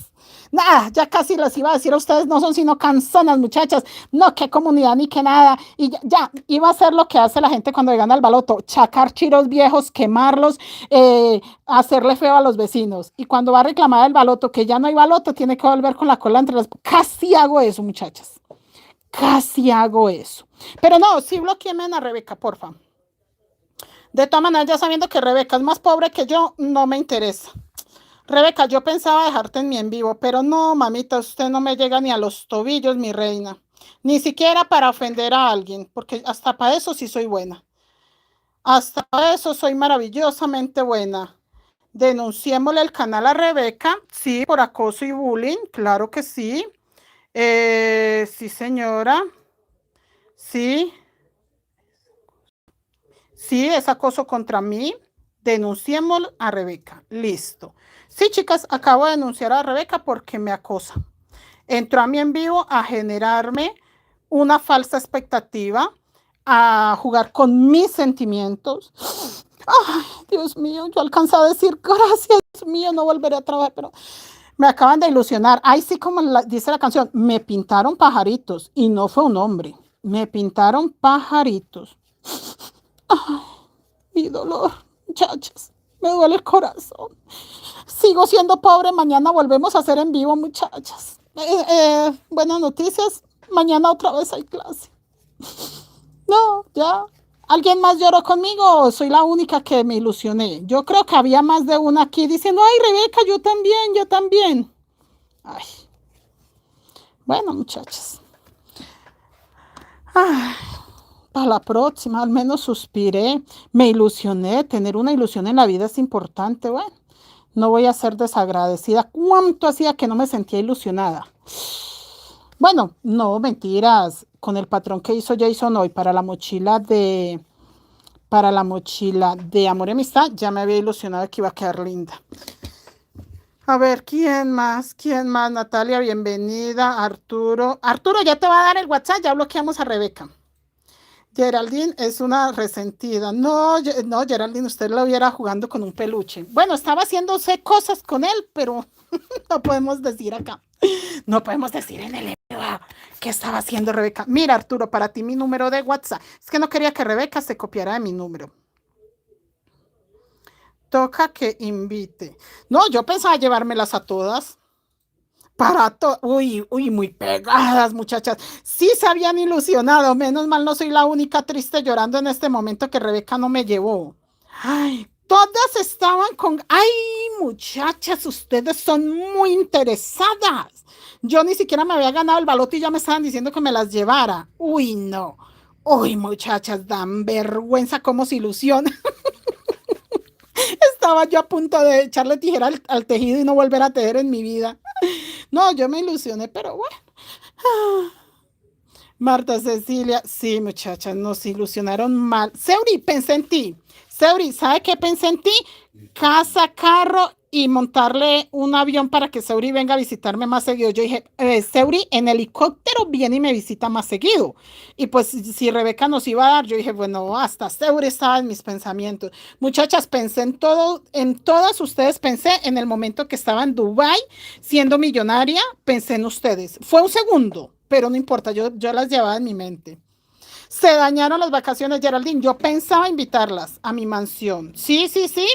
Nada, ya casi les iba a decir a ustedes, no son sino canzonas, muchachas. No, qué comunidad ni qué nada. Y ya, iba a hacer lo que hace la gente cuando gana el baloto: chacar chiros viejos, quemarlos, hacerle feo a los vecinos. Y cuando va a reclamar el baloto, que ya no hay baloto, tiene que volver con la cola entre las. Casi hago eso, muchachas. Casi hago eso. Pero no, sí bloqueéme a Rebeca, porfa. De todas maneras, ya sabiendo que Rebeca es más pobre que yo, no me interesa. Rebeca, yo pensaba dejarte en mi en vivo, pero no, mamita, usted no me llega ni a los tobillos, mi reina. Ni siquiera para ofender a alguien, porque hasta para eso sí soy buena. Hasta para eso soy maravillosamente buena. Denunciémosle el canal a Rebeca, sí, por acoso y bullying, claro que sí. Sí, señora. Sí, sí, es acoso contra mí. Denunciémoslo a Rebeca. Listo. Sí, chicas, acabo de denunciar a Rebeca porque me acosa. Entró a mí en vivo a generarme una falsa expectativa, a jugar con mis sentimientos. Ay, Dios mío, yo alcancé a decir gracias, Dios mío, no volveré a trabajar, pero me acaban de ilusionar. Ahí sí, como dice la canción, me pintaron pajaritos y no fue un hombre. Me pintaron pajaritos. Ay, mi dolor, muchachas, me duele el corazón. Sigo siendo pobre, mañana volvemos a hacer en vivo, muchachas. Buenas noticias, mañana otra vez hay clase. No, ya. ¿Alguien más lloró conmigo o soy la única que me ilusioné? Yo creo que había más de una aquí diciendo, ay, Rebeca, yo también, yo también. Ay. Bueno, muchachas. Ay, para la próxima, al menos suspiré, me ilusioné. Tener una ilusión en la vida es importante. Bueno, no voy a ser desagradecida. ¿Cuánto hacía que no me sentía ilusionada? Bueno, no, mentiras. Con el patrón que hizo Jason hoy para la mochila de Amor y Amistad, ya me había ilusionado que iba a quedar linda. A ver, ¿quién más? ¿Quién más? Natalia, bienvenida. Arturo. Arturo, ya te va a dar el WhatsApp, ya bloqueamos a Rebeca. Geraldine es una resentida. No, no, Geraldine, usted lo viera jugando con un peluche. Bueno, estaba haciéndose cosas con él, pero no podemos decir acá. No podemos decir en el qué estaba haciendo Rebeca. Mira, Arturo, para ti mi número de WhatsApp. Es que no quería que Rebeca se copiara de mi número. Toca que invite. No, yo pensaba llevármelas a todas. Uy, muy pegadas, muchachas. Sí se habían ilusionado. Menos mal no soy la única triste llorando en este momento que Rebeca no me llevó. Ay, todas estaban con. Ay, muchachas, ustedes son muy interesadas. Yo ni siquiera me había ganado el baloto y ya me estaban diciendo que me las llevara. Uy, no. Uy, muchachas, dan vergüenza cómo se ilusionan. Estaba yo a punto de echarle tijera al tejido y no volver a tejer en mi vida. No, yo me ilusioné, pero bueno. Marta Cecilia, sí, muchachas, nos ilusionaron mal. Seuri, pensé en ti. Seuri, ¿sabe qué pensé en ti? Casa, carro y montarle un avión para que Seuri venga a visitarme más seguido. Yo dije, Seuri en helicóptero viene y me visita más seguido. Y pues si Rebeca nos iba a dar, yo dije, bueno, hasta Seuri estaba en mis pensamientos. Muchachas, pensé en todo, en todas ustedes, pensé en el momento que estaba en Dubái siendo millonaria, pensé en ustedes. Fue un segundo, pero no importa, yo las llevaba en mi mente. Se dañaron las vacaciones, Geraldine. Yo pensaba invitarlas a mi mansión. Sí, sí, sí.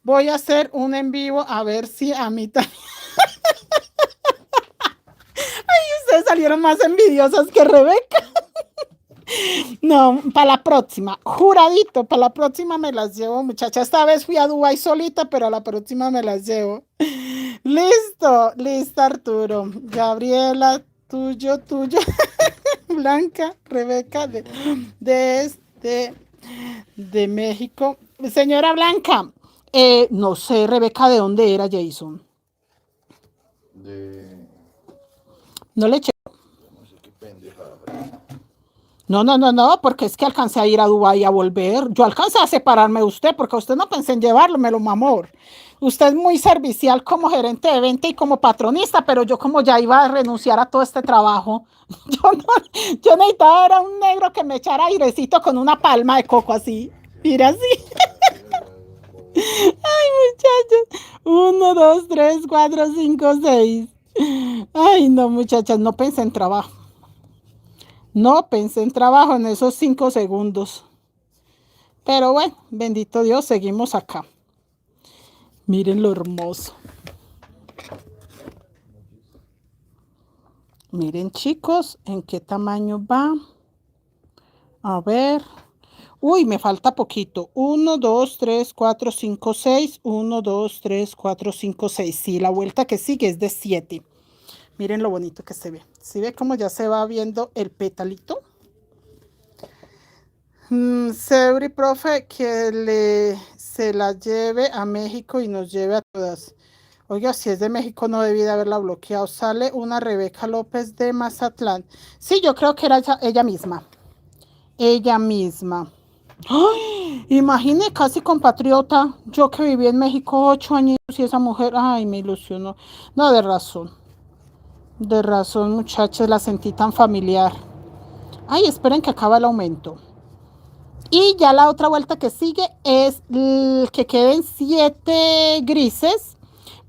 Voy a hacer un en vivo a ver si a mí también. Ustedes salieron más envidiosas que Rebeca. No, para la próxima, juradito, para la próxima me las llevo, muchacha. Esta vez fui a Dubái solita, pero a la próxima me las llevo. Listo, listo, Arturo. Gabriela, tuyo, tuyo. Blanca, Rebeca, de México. Señora Blanca, no sé, Rebeca, ¿de dónde era Jason? No le eché. No sé qué pendejada. No, porque es que alcancé a ir a Dubái a volver. Yo alcancé a separarme de usted porque usted no pensé en llevarlo, me lo mamó. Usted es muy servicial como gerente de venta y como patronista, pero yo como ya iba a renunciar a todo este trabajo, yo necesitaba era un negro que me echara airecito con una palma de coco así. Mira así. Ay, muchachos. 1, 2, 3, 4, 5, 6. Ay, no, muchachas, no pensé en trabajo. No pensé en trabajo en esos 5 segundos. Pero bueno, bendito Dios, seguimos acá. Miren lo hermoso. Miren, chicos, en qué tamaño va. A ver. Uy, me falta poquito. 1, 2, 3, 4, 5, 6. 1, 2, 3, 4, 5, 6. Sí, la vuelta que sigue es de 7. Miren lo bonito que se ve. ¿Sí ve cómo ya se va viendo el petalito? Seuri, profe, que se la lleve a México y nos lleve a todas. Oiga, si es de México no debí de haberla bloqueado. Sale una Rebeca López de Mazatlán. Sí, yo creo que era ella misma. Ella misma. ¡Ay! Imagine, casi compatriota. Yo que viví en México 8 años y esa mujer, ay, me ilusionó. No, de razón. De razón, muchachos, la sentí tan familiar. Ay, esperen que acaba el aumento. Y ya la otra vuelta que sigue es que queden 7 grises,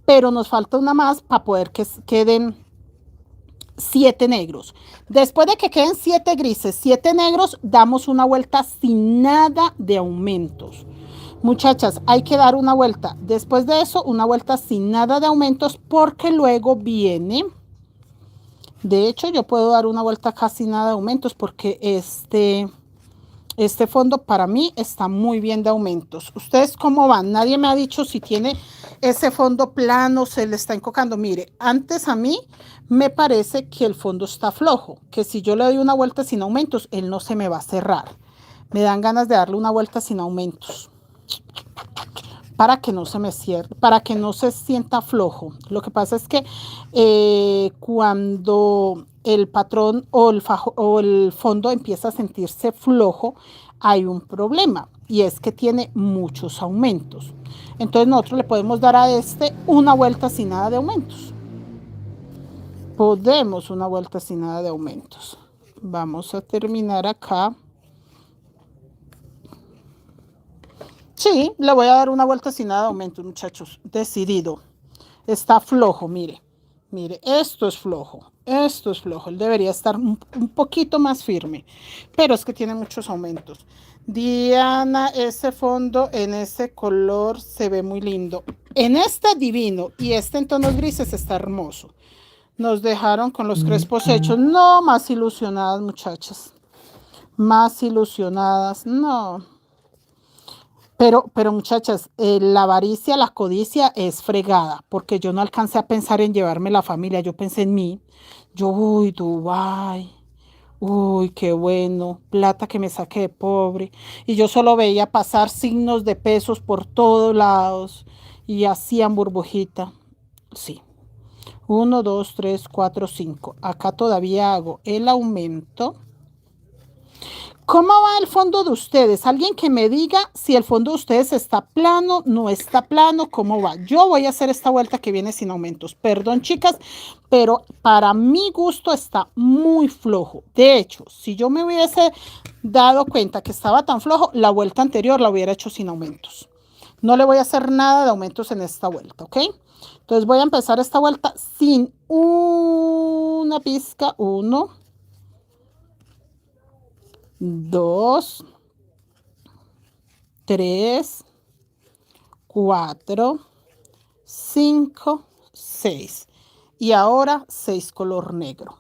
pero nos falta una más para poder que queden 7 negros. Después de que queden 7 grises, 7 negros, damos una vuelta sin nada de aumentos. Muchachas, hay que dar una vuelta. Después de eso, una vuelta sin nada de aumentos porque luego viene... De hecho, yo puedo dar una vuelta casi nada de aumentos porque este fondo para mí está muy bien de aumentos. ¿Ustedes cómo van? Nadie me ha dicho si tiene ese fondo plano, se le está encocando. Mire, antes a mí me parece que el fondo está flojo, que si yo le doy una vuelta sin aumentos, él no se me va a cerrar. Me dan ganas de darle una vuelta sin aumentos para que no se me cierre, para que no se sienta flojo. Lo que pasa es que cuando el patrón o el fondo empieza a sentirse flojo, hay un problema y es que tiene muchos aumentos. Entonces nosotros le podemos dar a este una vuelta sin nada de aumentos. Podemos una vuelta sin nada de aumentos. Vamos a terminar acá. Sí, le voy a dar una vuelta sin nada de aumentos, muchachos. Decidido. Está flojo, mire. Mire, esto es flojo. Esto es flojo. Él debería estar un poquito más firme. Pero es que tiene muchos aumentos. Diana, ese fondo en ese color se ve muy lindo. En este divino y este en tonos grises está hermoso. Nos dejaron con los crespos hechos. No, más ilusionadas, muchachas. Más ilusionadas. No. Pero muchachas, la avaricia, la codicia es fregada, porque yo no alcancé a pensar en llevarme la familia, yo pensé en mí. Yo, uy, Dubái, uy, qué bueno, plata que me saqué de pobre. Y yo solo veía pasar signos de pesos por todos lados y hacían burbujita. Sí. 1, 2, 3, 4, 5. Acá todavía hago el aumento ¿Cómo va el fondo de ustedes? Alguien que me diga si el fondo de ustedes está plano, no está plano, ¿cómo va? Yo voy a hacer esta vuelta que viene sin aumentos. Perdón, chicas, pero para mi gusto está muy flojo. De hecho, si yo me hubiese dado cuenta que estaba tan flojo, la vuelta anterior la hubiera hecho sin aumentos. No le voy a hacer nada de aumentos en esta vuelta, ¿ok? Entonces voy a empezar esta vuelta sin una pizca. 1, 2, 3, 4, 5, 6. Y ahora 6 color negro.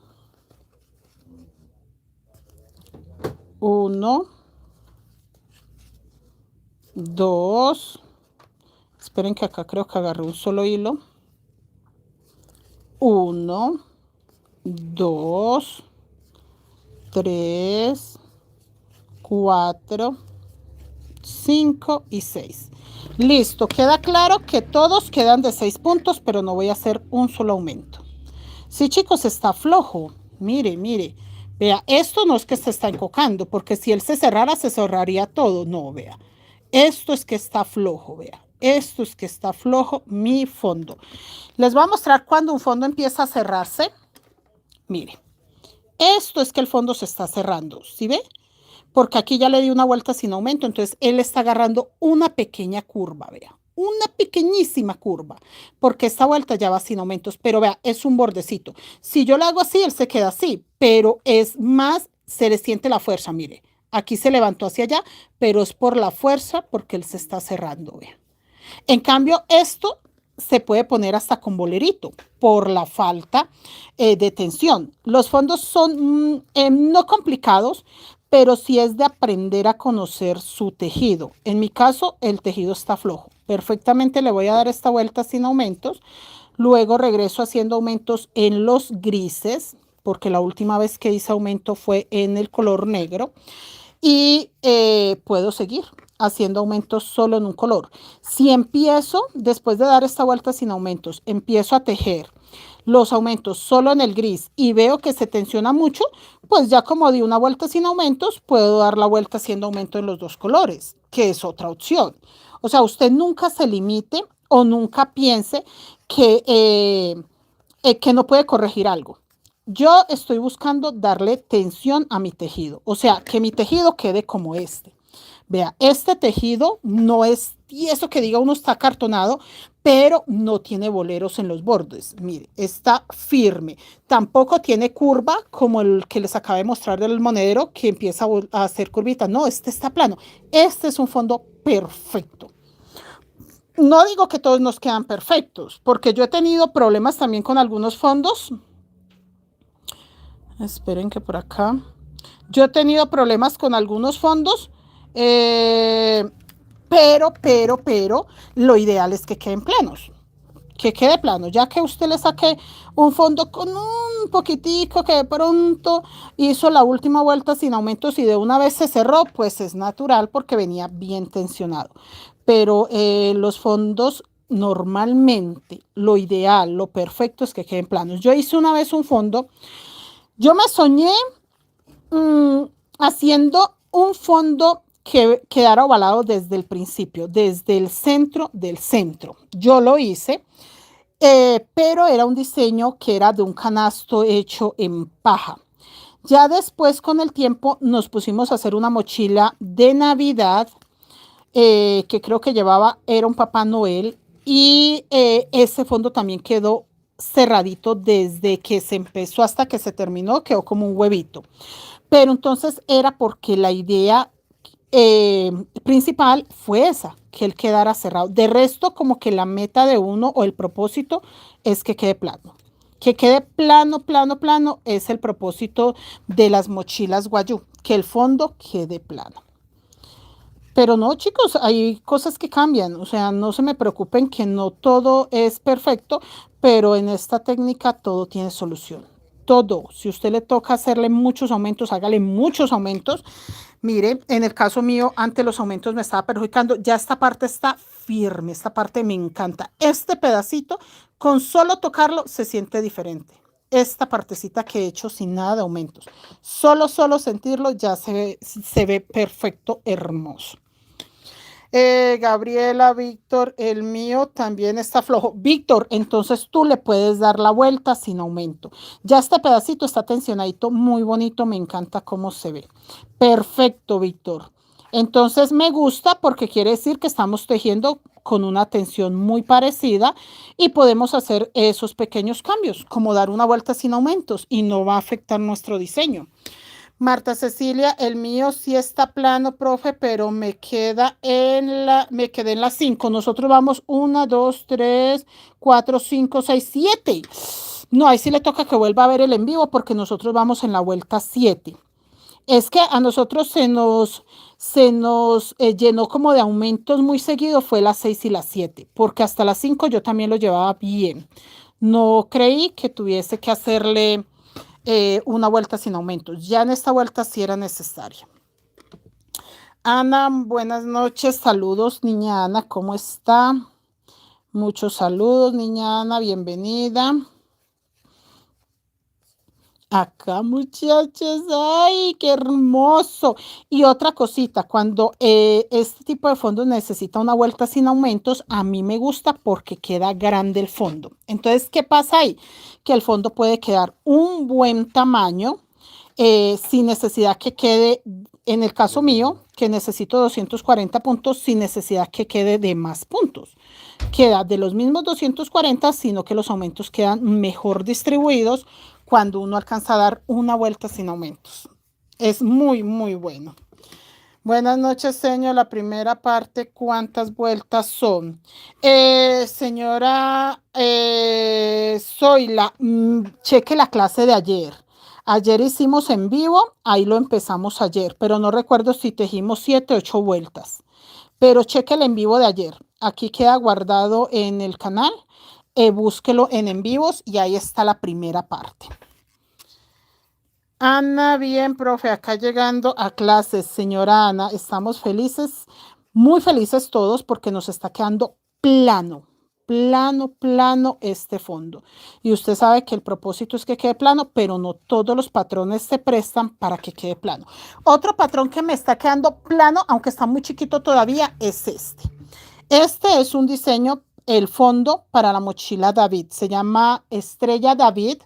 1, 2. Esperen que acá creo que agarré un solo hilo. 1, 2, 3, 4, 5 y 6. Listo, queda claro que todos quedan de 6 puntos, pero no voy a hacer un solo aumento. Sí, chicos, está flojo. Mire, mire. Vea, esto no es que se está encocando, porque si él se cerraría todo. No, vea. Esto es que está flojo, vea. Esto es que está flojo mi fondo. Les voy a mostrar cuando un fondo empieza a cerrarse. Mire, esto es que el fondo se está cerrando, ¿sí ve? Porque aquí ya le di una vuelta sin aumento, entonces él está agarrando una pequeña curva, vea, una pequeñísima curva, porque esta vuelta ya va sin aumentos, pero vea, es un bordecito. Si yo lo hago así, él se queda así, pero es más, se le siente la fuerza, mire, aquí se levantó hacia allá, pero es por la fuerza, porque él se está cerrando, vea. En cambio, esto se puede poner hasta con bolerito por la falta de tensión. Los fondos son no complicados, pero sí es de aprender a conocer su tejido. En mi caso, el tejido está flojo. Perfectamente le voy a dar esta vuelta sin aumentos. Luego regreso haciendo aumentos en los grises, porque la última vez que hice aumento fue en el color negro. Y puedo seguir haciendo aumentos solo en un color. Si empiezo, después de dar esta vuelta sin aumentos, empiezo a tejer los aumentos solo en el gris y veo que se tensiona mucho, pues ya como di una vuelta sin aumentos, puedo dar la vuelta haciendo aumento en los dos colores, que es otra opción. O sea, usted nunca se limite o nunca piense que no puede corregir algo. Yo estoy buscando darle tensión a mi tejido, o sea, que mi tejido quede como este. Vea, este tejido no es, y eso que diga uno está acartonado, pero no tiene boleros en los bordes. Mire, está firme. Tampoco tiene curva como el que les acabo de mostrar del monedero que empieza a hacer curvita. No, este está plano. Este es un fondo perfecto. No digo que todos nos quedan perfectos, porque yo he tenido problemas también con algunos fondos. Esperen que por acá. Yo he tenido problemas con algunos fondos, pero, lo ideal es que queden planos. Que quede plano, ya que usted le saque un fondo con un poquitico que de pronto hizo la última vuelta sin aumentos y de una vez se cerró, pues es natural porque venía bien tensionado. Pero los fondos normalmente, lo ideal, lo perfecto es que queden planos. Yo hice una vez un fondo. Yo me soñé haciendo un fondo que quedara ovalado desde el principio, desde el centro del centro. Yo lo hice, pero era un diseño que era de un canasto hecho en paja. Ya después, con el tiempo, nos pusimos a hacer una mochila de Navidad que creo que era un Papá Noel, y ese fondo también quedó cerradito desde que se empezó hasta que se terminó, quedó como un huevito. Pero entonces era porque la idea principal fue esa, que él quedara cerrado. De resto, como que la meta de uno o el propósito es que quede plano. Que quede plano, plano, plano es el propósito de las mochilas Guayú, que el fondo quede plano. Pero no, chicos, hay cosas que cambian, o sea, no se me preocupen que no todo es perfecto, pero en esta técnica todo tiene solución. Todo, si usted le toca hacerle muchos aumentos, hágale muchos aumentos. Mire, en el caso mío, antes los aumentos me estaba perjudicando, ya esta parte está firme, esta parte me encanta. Este pedacito, con solo tocarlo, se siente diferente. esta partecita que he hecho sin nada de aumentos. Solo sentirlo ya se ve perfecto, hermoso. Gabriela, Víctor, el mío también está flojo. Víctor, entonces tú le puedes dar la vuelta sin aumento. Ya este pedacito está tensionadito, muy bonito, me encanta cómo se ve. Perfecto, Víctor. Entonces me gusta porque quiere decir que estamos tejiendo con una tensión muy parecida y podemos hacer esos pequeños cambios, como dar una vuelta sin aumentos y no va a afectar nuestro diseño. Marta Cecilia, el mío sí está plano, profe, pero me quedé en la 5. Nosotros vamos 1, 2, 3, 4, 5, 6, 7. No, ahí sí le toca que vuelva a ver el en vivo porque nosotros vamos en la vuelta 7. Es que a nosotros se nos llenó como de aumentos muy seguido, fue la 6 y la 7, porque hasta la 5 yo también lo llevaba bien. No creí que tuviese que hacerle una vuelta sin aumentos. Ya en esta vuelta sí era necesaria. Ana, buenas noches, saludos, niña Ana, ¿cómo está? Muchos saludos, niña Ana, bienvenida. Acá, muchachos, ¡ay, qué hermoso! Y otra cosita, cuando este tipo de fondo necesita una vuelta sin aumentos, a mí me gusta porque queda grande el fondo. Entonces, ¿qué pasa ahí? Que el fondo puede quedar un buen tamaño, sin necesidad que quede, en el caso mío, que necesito 240 puntos, sin necesidad que quede de más puntos. Queda de los mismos 240, sino que los aumentos quedan mejor distribuidos cuando uno alcanza a dar una vuelta sin aumentos. Es muy, muy bueno. Buenas noches, señor. La primera parte, ¿cuántas vueltas son? Señora Zoila, cheque la clase de ayer. Ayer hicimos en vivo, ahí lo empezamos ayer, pero no recuerdo si tejimos 7 o 8 vueltas. Pero cheque el en vivo de ayer. Aquí queda guardado en el canal. Búsquelo en vivos y ahí está la primera parte. Ana, bien, profe, acá llegando a clases, señora Ana, estamos felices, muy felices todos porque nos está quedando plano, plano este fondo. Y usted sabe que el propósito es que quede plano, pero no todos los patrones se prestan para que quede plano. Otro patrón que me está quedando plano, aunque está muy chiquito todavía, es este. Este es un diseño, el fondo para la mochila David, se llama Estrella David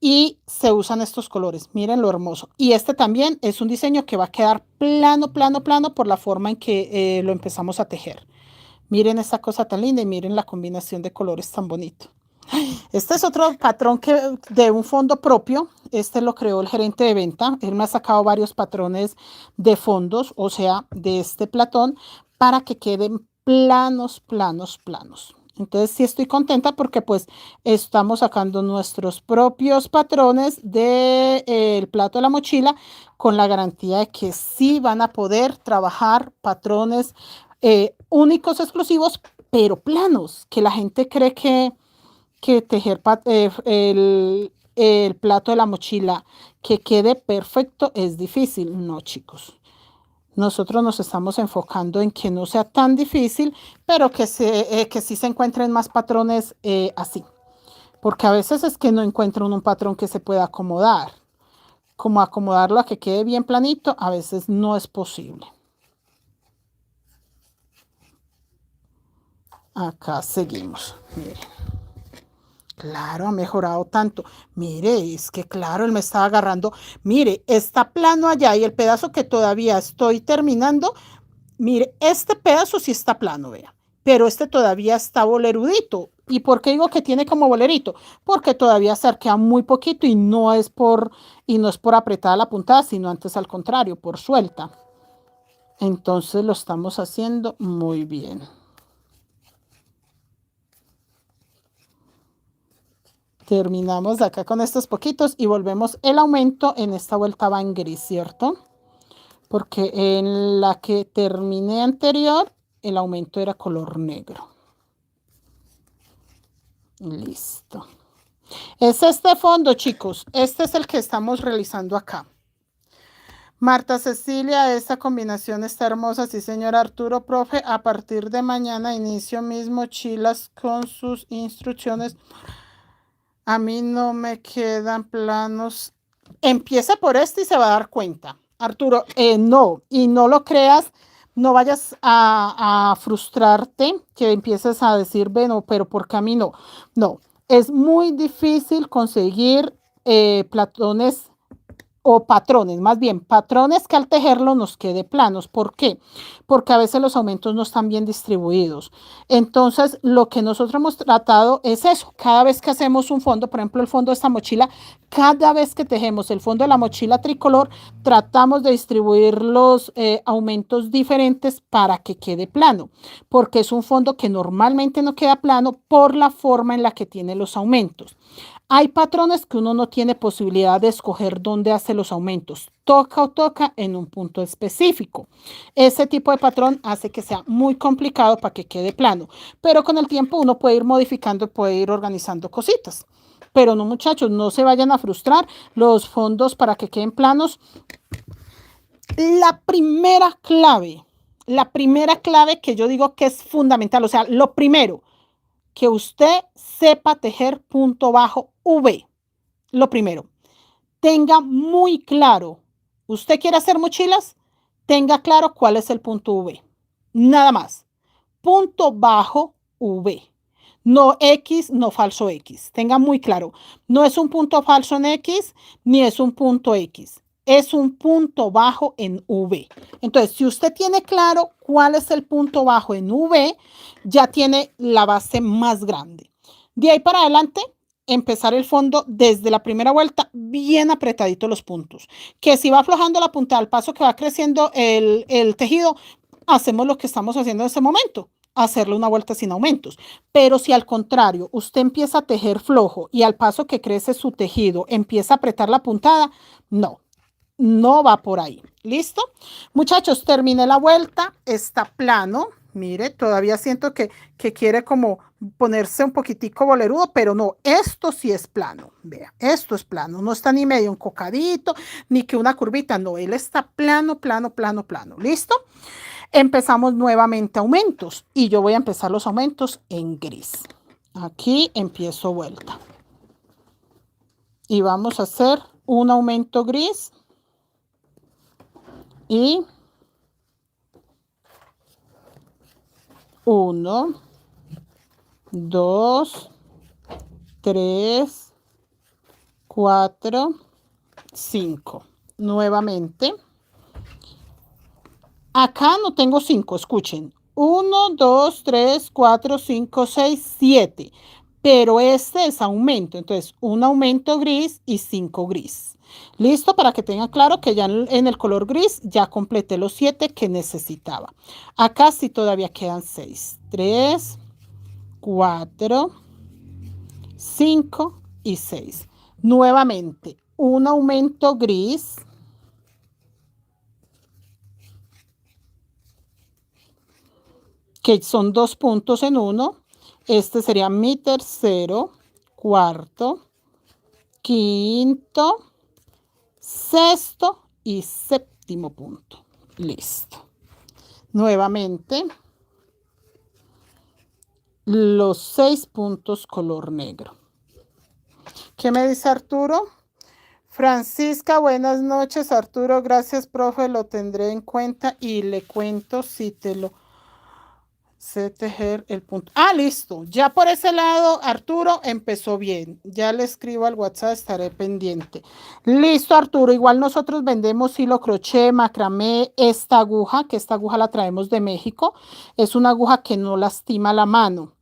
y se usan estos colores. Miren lo hermoso. Y este también es un diseño que va a quedar plano, plano, plano por la forma en que lo empezamos a tejer. Miren esa cosa tan linda y miren la combinación de colores tan bonito. Este es otro patrón de un fondo propio. Este lo creó el gerente de venta. Él me ha sacado varios patrones de fondos, o sea, de este platón, para que queden planos, planos, planos. Entonces sí estoy contenta porque pues estamos sacando nuestros propios patrones del plato de la mochila con la garantía de que sí van a poder trabajar patrones únicos, exclusivos, pero planos, que la gente cree que tejer el plato de la mochila que quede perfecto es difícil. No, chicos. Nosotros nos estamos enfocando en que no sea tan difícil, pero que sí se encuentren más patrones así. Porque a veces es que no encuentran un patrón que se pueda acomodar. Como acomodarlo a que quede bien planito, a veces no es posible. Acá seguimos. Miren. Claro, ha mejorado tanto. Mire, es que claro, él me estaba agarrando. Mire, está plano allá y el pedazo que todavía estoy terminando, mire, este pedazo sí está plano, vea. Pero este todavía está bolerudito. ¿Y por qué digo que tiene como bolerito? Porque todavía se arquea muy poquito y no es por apretada la puntada, sino antes al contrario, por suelta. Entonces lo estamos haciendo muy bien. Terminamos acá con estos poquitos y volvemos. El aumento en esta vuelta va en gris, ¿cierto? Porque en la que terminé anterior, el aumento era color negro. Listo. Es este fondo, chicos. Este es el que estamos realizando acá. Marta Cecilia, esta combinación está hermosa. Sí, señor Arturo, profe. A partir de mañana inicio mis mochilas con sus instrucciones. A mí no me quedan planos. Empieza por este y se va a dar cuenta. Arturo, no, y no lo creas, no vayas a frustrarte, que empieces a decir, bueno, pero ¿por qué a mí no? No, es muy difícil conseguir platones o patrones, más bien patrones que al tejerlo nos quede planos. ¿Por qué? Porque a veces los aumentos no están bien distribuidos. Entonces, lo que nosotros hemos tratado es eso. Cada vez que hacemos un fondo, por ejemplo, el fondo de esta mochila, cada vez que tejemos el fondo de la mochila tricolor, tratamos de distribuir los aumentos diferentes para que quede plano, porque es un fondo que normalmente no queda plano por la forma en la que tiene los aumentos. Hay patrones que uno no tiene posibilidad de escoger dónde hace los aumentos. Toca o toca en un punto específico. Ese tipo de patrón hace que sea muy complicado para que quede plano. Pero con el tiempo uno puede ir modificando, puede ir organizando cositas. Pero no, muchachos, no se vayan a frustrar. Los fondos para que queden planos. La primera clave que yo digo que es fundamental, o sea, lo primero, que usted sepa tejer punto bajo V. Lo primero, tenga muy claro, usted quiere hacer mochilas, tenga claro cuál es el punto V. Nada más. Punto bajo V. No X, no falso X. Tenga muy claro. No es un punto falso en X, ni es un punto X. Es un punto bajo en V. Entonces, si usted tiene claro cuál es el punto bajo en V, ya tiene la base más grande. De ahí para adelante, empezar el fondo desde la primera vuelta, bien apretadito los puntos. Que si va aflojando la punta al paso que va creciendo el tejido, hacemos lo que estamos haciendo en este momento, hacerle una vuelta sin aumentos. Pero si al contrario, usted empieza a tejer flojo y al paso que crece su tejido empieza a apretar la puntada, no va por ahí. ¿Listo? Muchachos, terminé la vuelta, está plano. Mire, todavía siento que quiere como ponerse un poquitico bolerudo, pero no, esto sí es plano. Vea, esto es plano, no está ni medio encocadito, ni que una curvita, no, él está plano, plano, plano, plano. ¿Listo? Empezamos nuevamente aumentos y yo voy a empezar los aumentos en gris. Aquí empiezo vuelta. Y vamos a hacer un aumento gris y 1, 2, 3, 4, 5. Nuevamente. Acá no tengo 5, escuchen. 1, 2, 3, 4, 5, 6, 7. Pero este es aumento. Entonces, un aumento gris y 5 gris. Listo, para que tengan claro que ya en el color gris ya completé los 7 que necesitaba. Acá sí todavía quedan 6. 3, 4, 5 y 6. Nuevamente, un aumento gris. Que son 2 puntos en uno. Este sería mi tercero, cuarto, quinto, sexto y séptimo punto. Listo. Nuevamente, los 6 puntos color negro. ¿Qué me dice Arturo? Francisca, buenas noches. Arturo, gracias, profe. Lo tendré en cuenta y le cuento si te lo sé tejer el punto. Ah, listo. Ya por ese lado, Arturo empezó bien. Ya le escribo al WhatsApp, estaré pendiente. Listo, Arturo. Igual nosotros vendemos hilo crochet, macramé, esta aguja, que esta aguja la traemos de México. Es una aguja que no lastima la mano.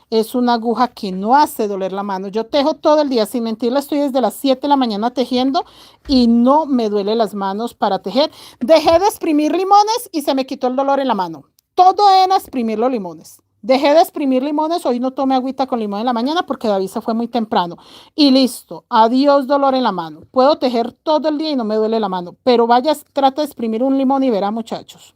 Es una aguja que no hace doler la mano. Yo tejo todo el día, sin mentirle, estoy desde las 7 de la mañana tejiendo y no me duele las manos para tejer. Dejé de exprimir limones y se me quitó el dolor en la mano. Todo era exprimir los limones. Dejé de exprimir limones, hoy no tomé agüita con limón en la mañana porque David se fue muy temprano. Y listo, adiós dolor en la mano. Puedo tejer todo el día y no me duele la mano, pero vaya, trata de exprimir un limón y verá, muchachos.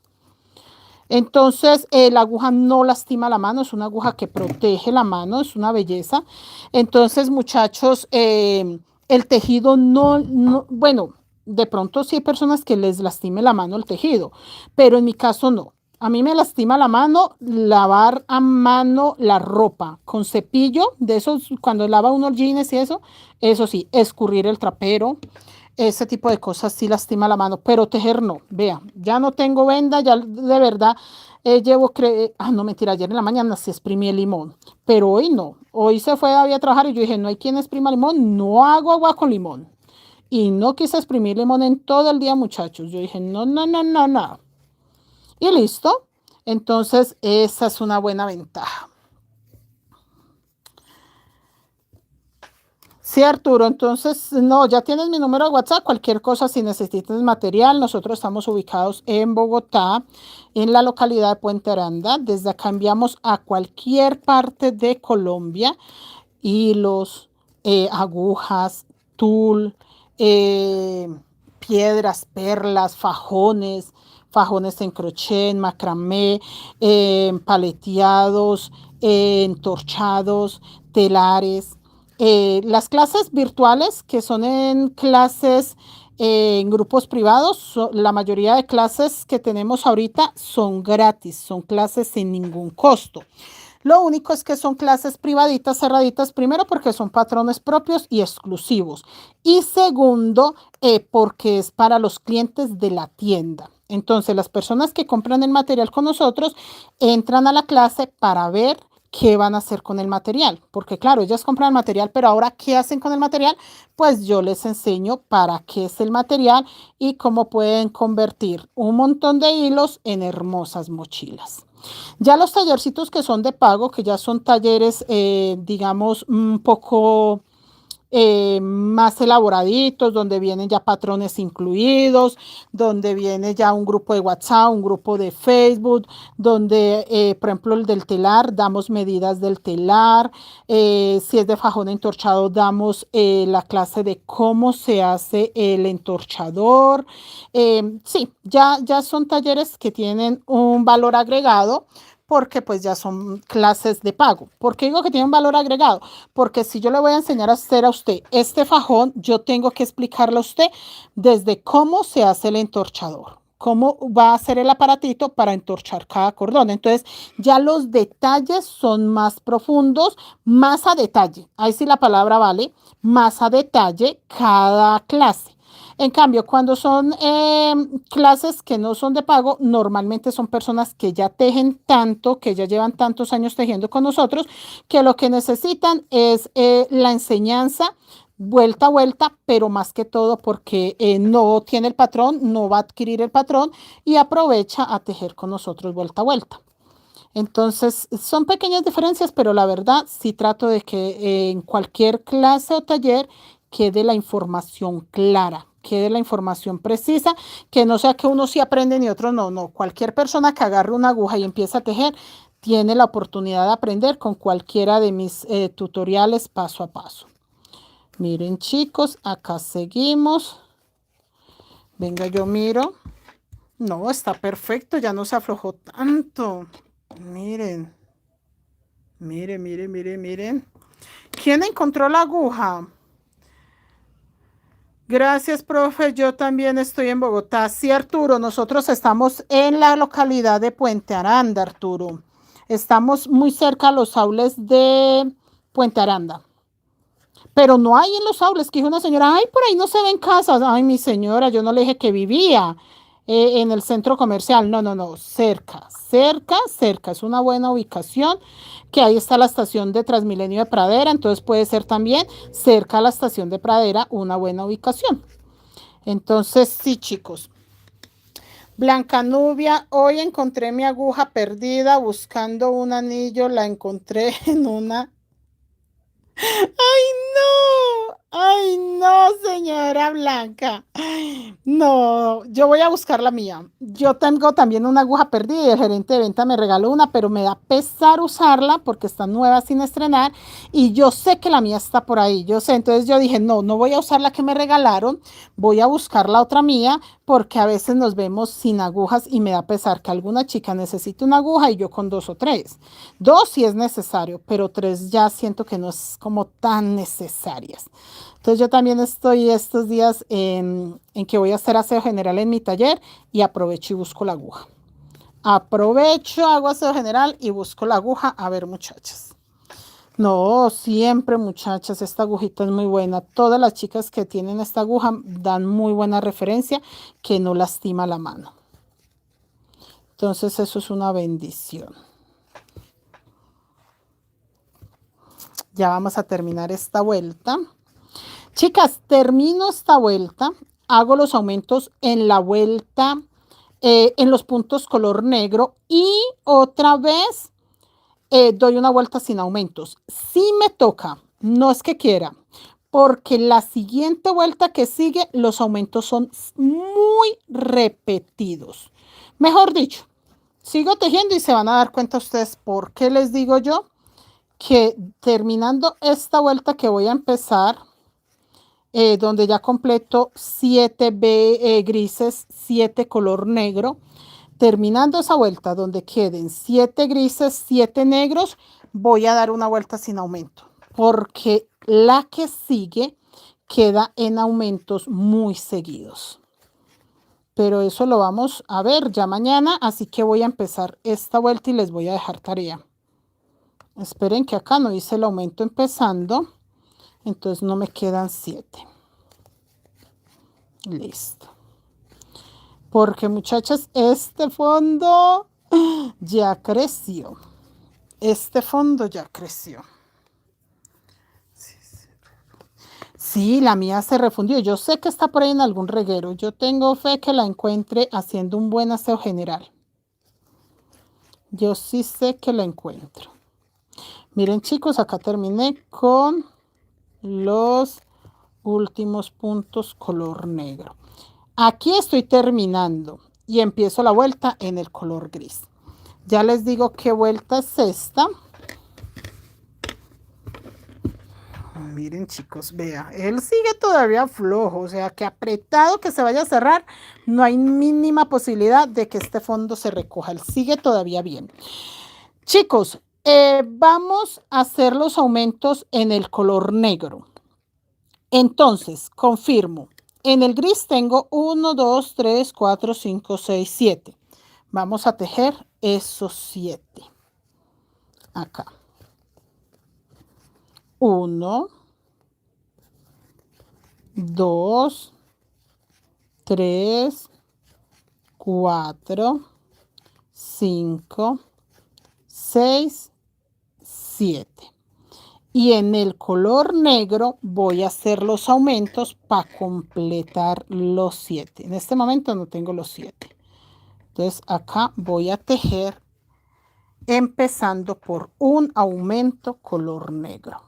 Entonces, la aguja no lastima la mano, es una aguja que protege la mano, es una belleza. Entonces, muchachos, el tejido bueno, de pronto sí hay personas que les lastime la mano el tejido, pero en mi caso no. A mí me lastima la mano lavar a mano la ropa con cepillo, de esos cuando lava uno el jeans y eso sí, escurrir el trapero, ese tipo de cosas sí lastima la mano, pero tejer no. Vea, ya no tengo venda, ya de verdad no mentira, ayer en la mañana sí exprimí el limón, pero hoy no. Hoy se fue David a trabajar y yo dije, no hay quien exprima limón, no hago agua con limón. Y no quise exprimir limón en todo el día, muchachos. Yo dije, no, no, no, no, no. Y listo. Entonces, esa es una buena ventaja. Sí, Arturo, entonces, no, ya tienes mi número de WhatsApp, cualquier cosa si necesitas material, nosotros estamos ubicados en Bogotá, en la localidad de Puente Aranda, desde acá enviamos a cualquier parte de Colombia, hilos, agujas, tul, eh, piedras, perlas, fajones en crochet, en macramé, paleteados, entorchados, telares. Las clases virtuales, que son en clases en grupos privados, la mayoría de clases que tenemos ahorita son gratis, son clases sin ningún costo. Lo único es que son clases privaditas, cerraditas, primero porque son patrones propios y exclusivos. Y segundo, porque es para los clientes de la tienda. Entonces, las personas que compran el material con nosotros entran a la clase para ver qué van a hacer con el material. Porque claro, ellas compran el material, pero ahora, ¿qué hacen con el material? Pues yo les enseño para qué es el material y cómo pueden convertir un montón de hilos en hermosas mochilas. Ya los tallercitos que son de pago, que ya son talleres, digamos, un poco más elaboraditos, donde vienen ya patrones incluidos, donde viene ya un grupo de WhatsApp, un grupo de Facebook, donde, por ejemplo, el del telar, damos medidas del telar, si es de fajón entorchado, damos la clase de cómo se hace el entorchador. Sí, ya son talleres que tienen un valor agregado porque pues ya son clases de pago. ¿Por qué digo que tienen valor agregado? Porque si yo le voy a enseñar a hacer a usted este fajón, yo tengo que explicarle a usted desde cómo se hace el entorchador, cómo va a hacer el aparatito para entorchar cada cordón. Entonces, ya los detalles son más profundos, más a detalle. Ahí sí la palabra vale, más a detalle cada clase. En cambio, cuando son clases que no son de pago, normalmente son personas que ya tejen tanto, que ya llevan tantos años tejiendo con nosotros, que lo que necesitan es la enseñanza vuelta a vuelta, pero más que todo porque no tiene el patrón, no va a adquirir el patrón y aprovecha a tejer con nosotros vuelta a vuelta. Entonces, son pequeñas diferencias, pero la verdad sí trato de que en cualquier clase o taller quede la información clara, quede la información precisa, que no sea que uno sí aprende y otro no, no. Cualquier persona que agarre una aguja y empiece a tejer tiene la oportunidad de aprender con cualquiera de mis tutoriales paso a paso. Miren chicos, acá seguimos. Venga, yo miro. No, está perfecto, ya no se aflojó tanto. Miren, miren. ¿Quién encontró la aguja? Gracias, profe. Yo también estoy en Bogotá. Sí, Arturo, nosotros estamos en la localidad de Puente Aranda, Arturo. Estamos muy cerca a los aules de Puente Aranda. Pero no hay en los aules, que dijo una señora, ay, por ahí no se ven casas. Ay, mi señora, yo no le dije que vivía en el centro comercial. No, no, no, cerca. Es una buena ubicación, que ahí está la estación de Transmilenio de Pradera, entonces puede ser también cerca a la estación de Pradera una buena ubicación. Entonces, sí, chicos. Blanca Nubia, hoy encontré mi aguja perdida buscando un anillo, la encontré en una... Ay, no, señora Blanca. No, yo voy a buscar la mía. Yo tengo también una aguja perdida y el gerente de venta me regaló una, pero me da pesar usarla porque está nueva sin estrenar y yo sé que la mía está por ahí. Yo sé, entonces yo dije, no voy a usar la que me regalaron, voy a buscar la otra mía porque a veces nos vemos sin agujas y me da pesar que alguna chica necesite una aguja y yo con 2 o 3. 2 sí es necesario, pero 3 ya siento que no es como tan necesarias. Entonces yo también estoy estos días en que voy a hacer aseo general en mi taller y aprovecho y busco la aguja. Aprovecho, hago aseo general y busco la aguja. A ver, muchachas. No, siempre, muchachas, esta agujita es muy buena. Todas las chicas que tienen esta aguja dan muy buena referencia, que no lastima la mano. Entonces eso es una bendición. Ya vamos a terminar esta vuelta. Chicas, termino esta vuelta, hago los aumentos en la vuelta, en los puntos color negro y otra vez doy una vuelta sin aumentos. Si me toca, no es que quiera, porque la siguiente vuelta que sigue, los aumentos son muy repetidos. Mejor dicho, sigo tejiendo y se van a dar cuenta ustedes por qué les digo yo que terminando esta vuelta que voy a empezar, donde ya completo 7 grises, 7 color negro, terminando esa vuelta donde queden 7 grises, 7 negros, voy a dar una vuelta sin aumento, porque la que sigue queda en aumentos muy seguidos. Pero eso lo vamos a ver ya mañana, así que voy a empezar esta vuelta y les voy a dejar tarea. Esperen que acá no hice el aumento empezando, entonces no me quedan 7. Listo. Porque muchachas, este fondo ya creció. Este fondo ya creció. Sí, la mía se refundió. Yo sé que está por ahí en algún reguero. Yo tengo fe que la encuentre haciendo un buen aseo general. Yo sí sé que la encuentro. Miren, chicos, acá terminé con los últimos puntos color negro. Aquí estoy terminando y empiezo la vuelta en el color gris. Ya les digo qué vuelta es esta. Miren, chicos, vea, él sigue todavía flojo, o sea que apretado que se vaya a cerrar, no hay mínima posibilidad de que este fondo se recoja. Él sigue todavía bien. Chicos, vamos a hacer los aumentos en el color negro. Entonces, confirmo. En el gris tengo 1, 2, 3, 4, 5, 6, 7. Vamos a tejer esos 7. Acá. 1, 2, 3, 4, 5, 6, 7. Y en el color negro voy a hacer los aumentos para completar los 7. En este momento no tengo los 7. Entonces acá voy a tejer empezando por un aumento color negro.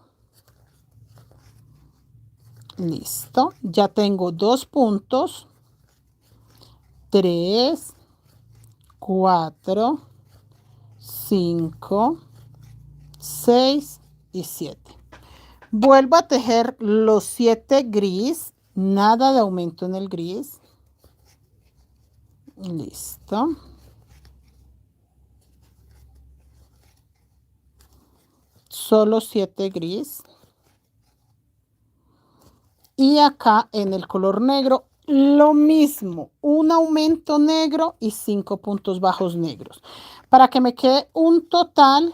Listo. Ya tengo 2 puntos. 3, 4, 5, 6 y 7. Vuelvo a tejer los 7 gris, nada de aumento en el gris. Listo. Solo 7 gris. Y acá en el color negro lo mismo, un aumento negro y 5 puntos bajos negros, para que me quede un total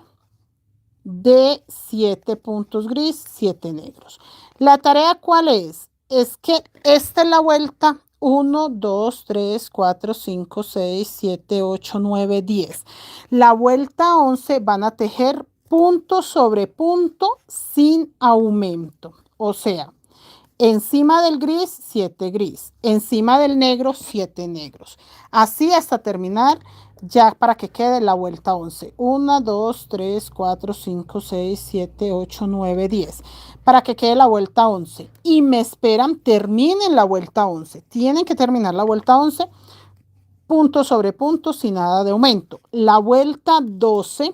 de 7 puntos gris, 7 negros. La tarea, ¿cuál es? Es que esta es la vuelta 1, 2, 3, 4, 5, 6, 7, 8, 9, 10. La vuelta 11 van a tejer punto sobre punto sin aumento. O sea, encima del gris, 7 gris. Encima del negro, 7 negros. Así hasta terminar, ya para que quede la vuelta 11. 1, 2, 3, 4, 5, 6, 7, 8, 9, 10. Para que quede la vuelta 11. Y me esperan, terminen la vuelta 11. Tienen que terminar la vuelta 11, punto sobre punto, sin nada de aumento. La vuelta 12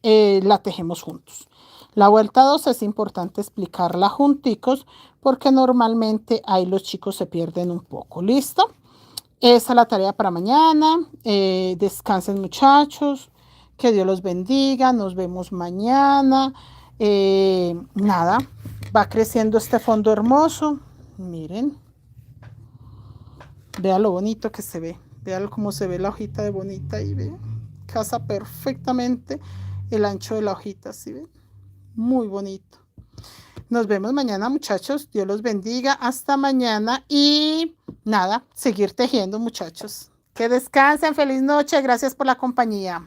la tejemos juntos. La vuelta 12 es importante explicarla junticos porque normalmente ahí los chicos se pierden un poco. ¿Listo? Esa es la tarea para mañana. Descansen, muchachos. Que Dios los bendiga. Nos vemos mañana. Nada, va creciendo este fondo hermoso. Miren. Vean lo bonito que se ve. Vean cómo se ve la hojita de bonita ahí, vean. casa perfectamente el ancho de la hojita, ¿sí ven? Muy bonito. Nos vemos mañana, muchachos. Dios los bendiga. Hasta mañana. Y nada, seguir tejiendo, muchachos. Que descansen. Feliz noche. Gracias por la compañía.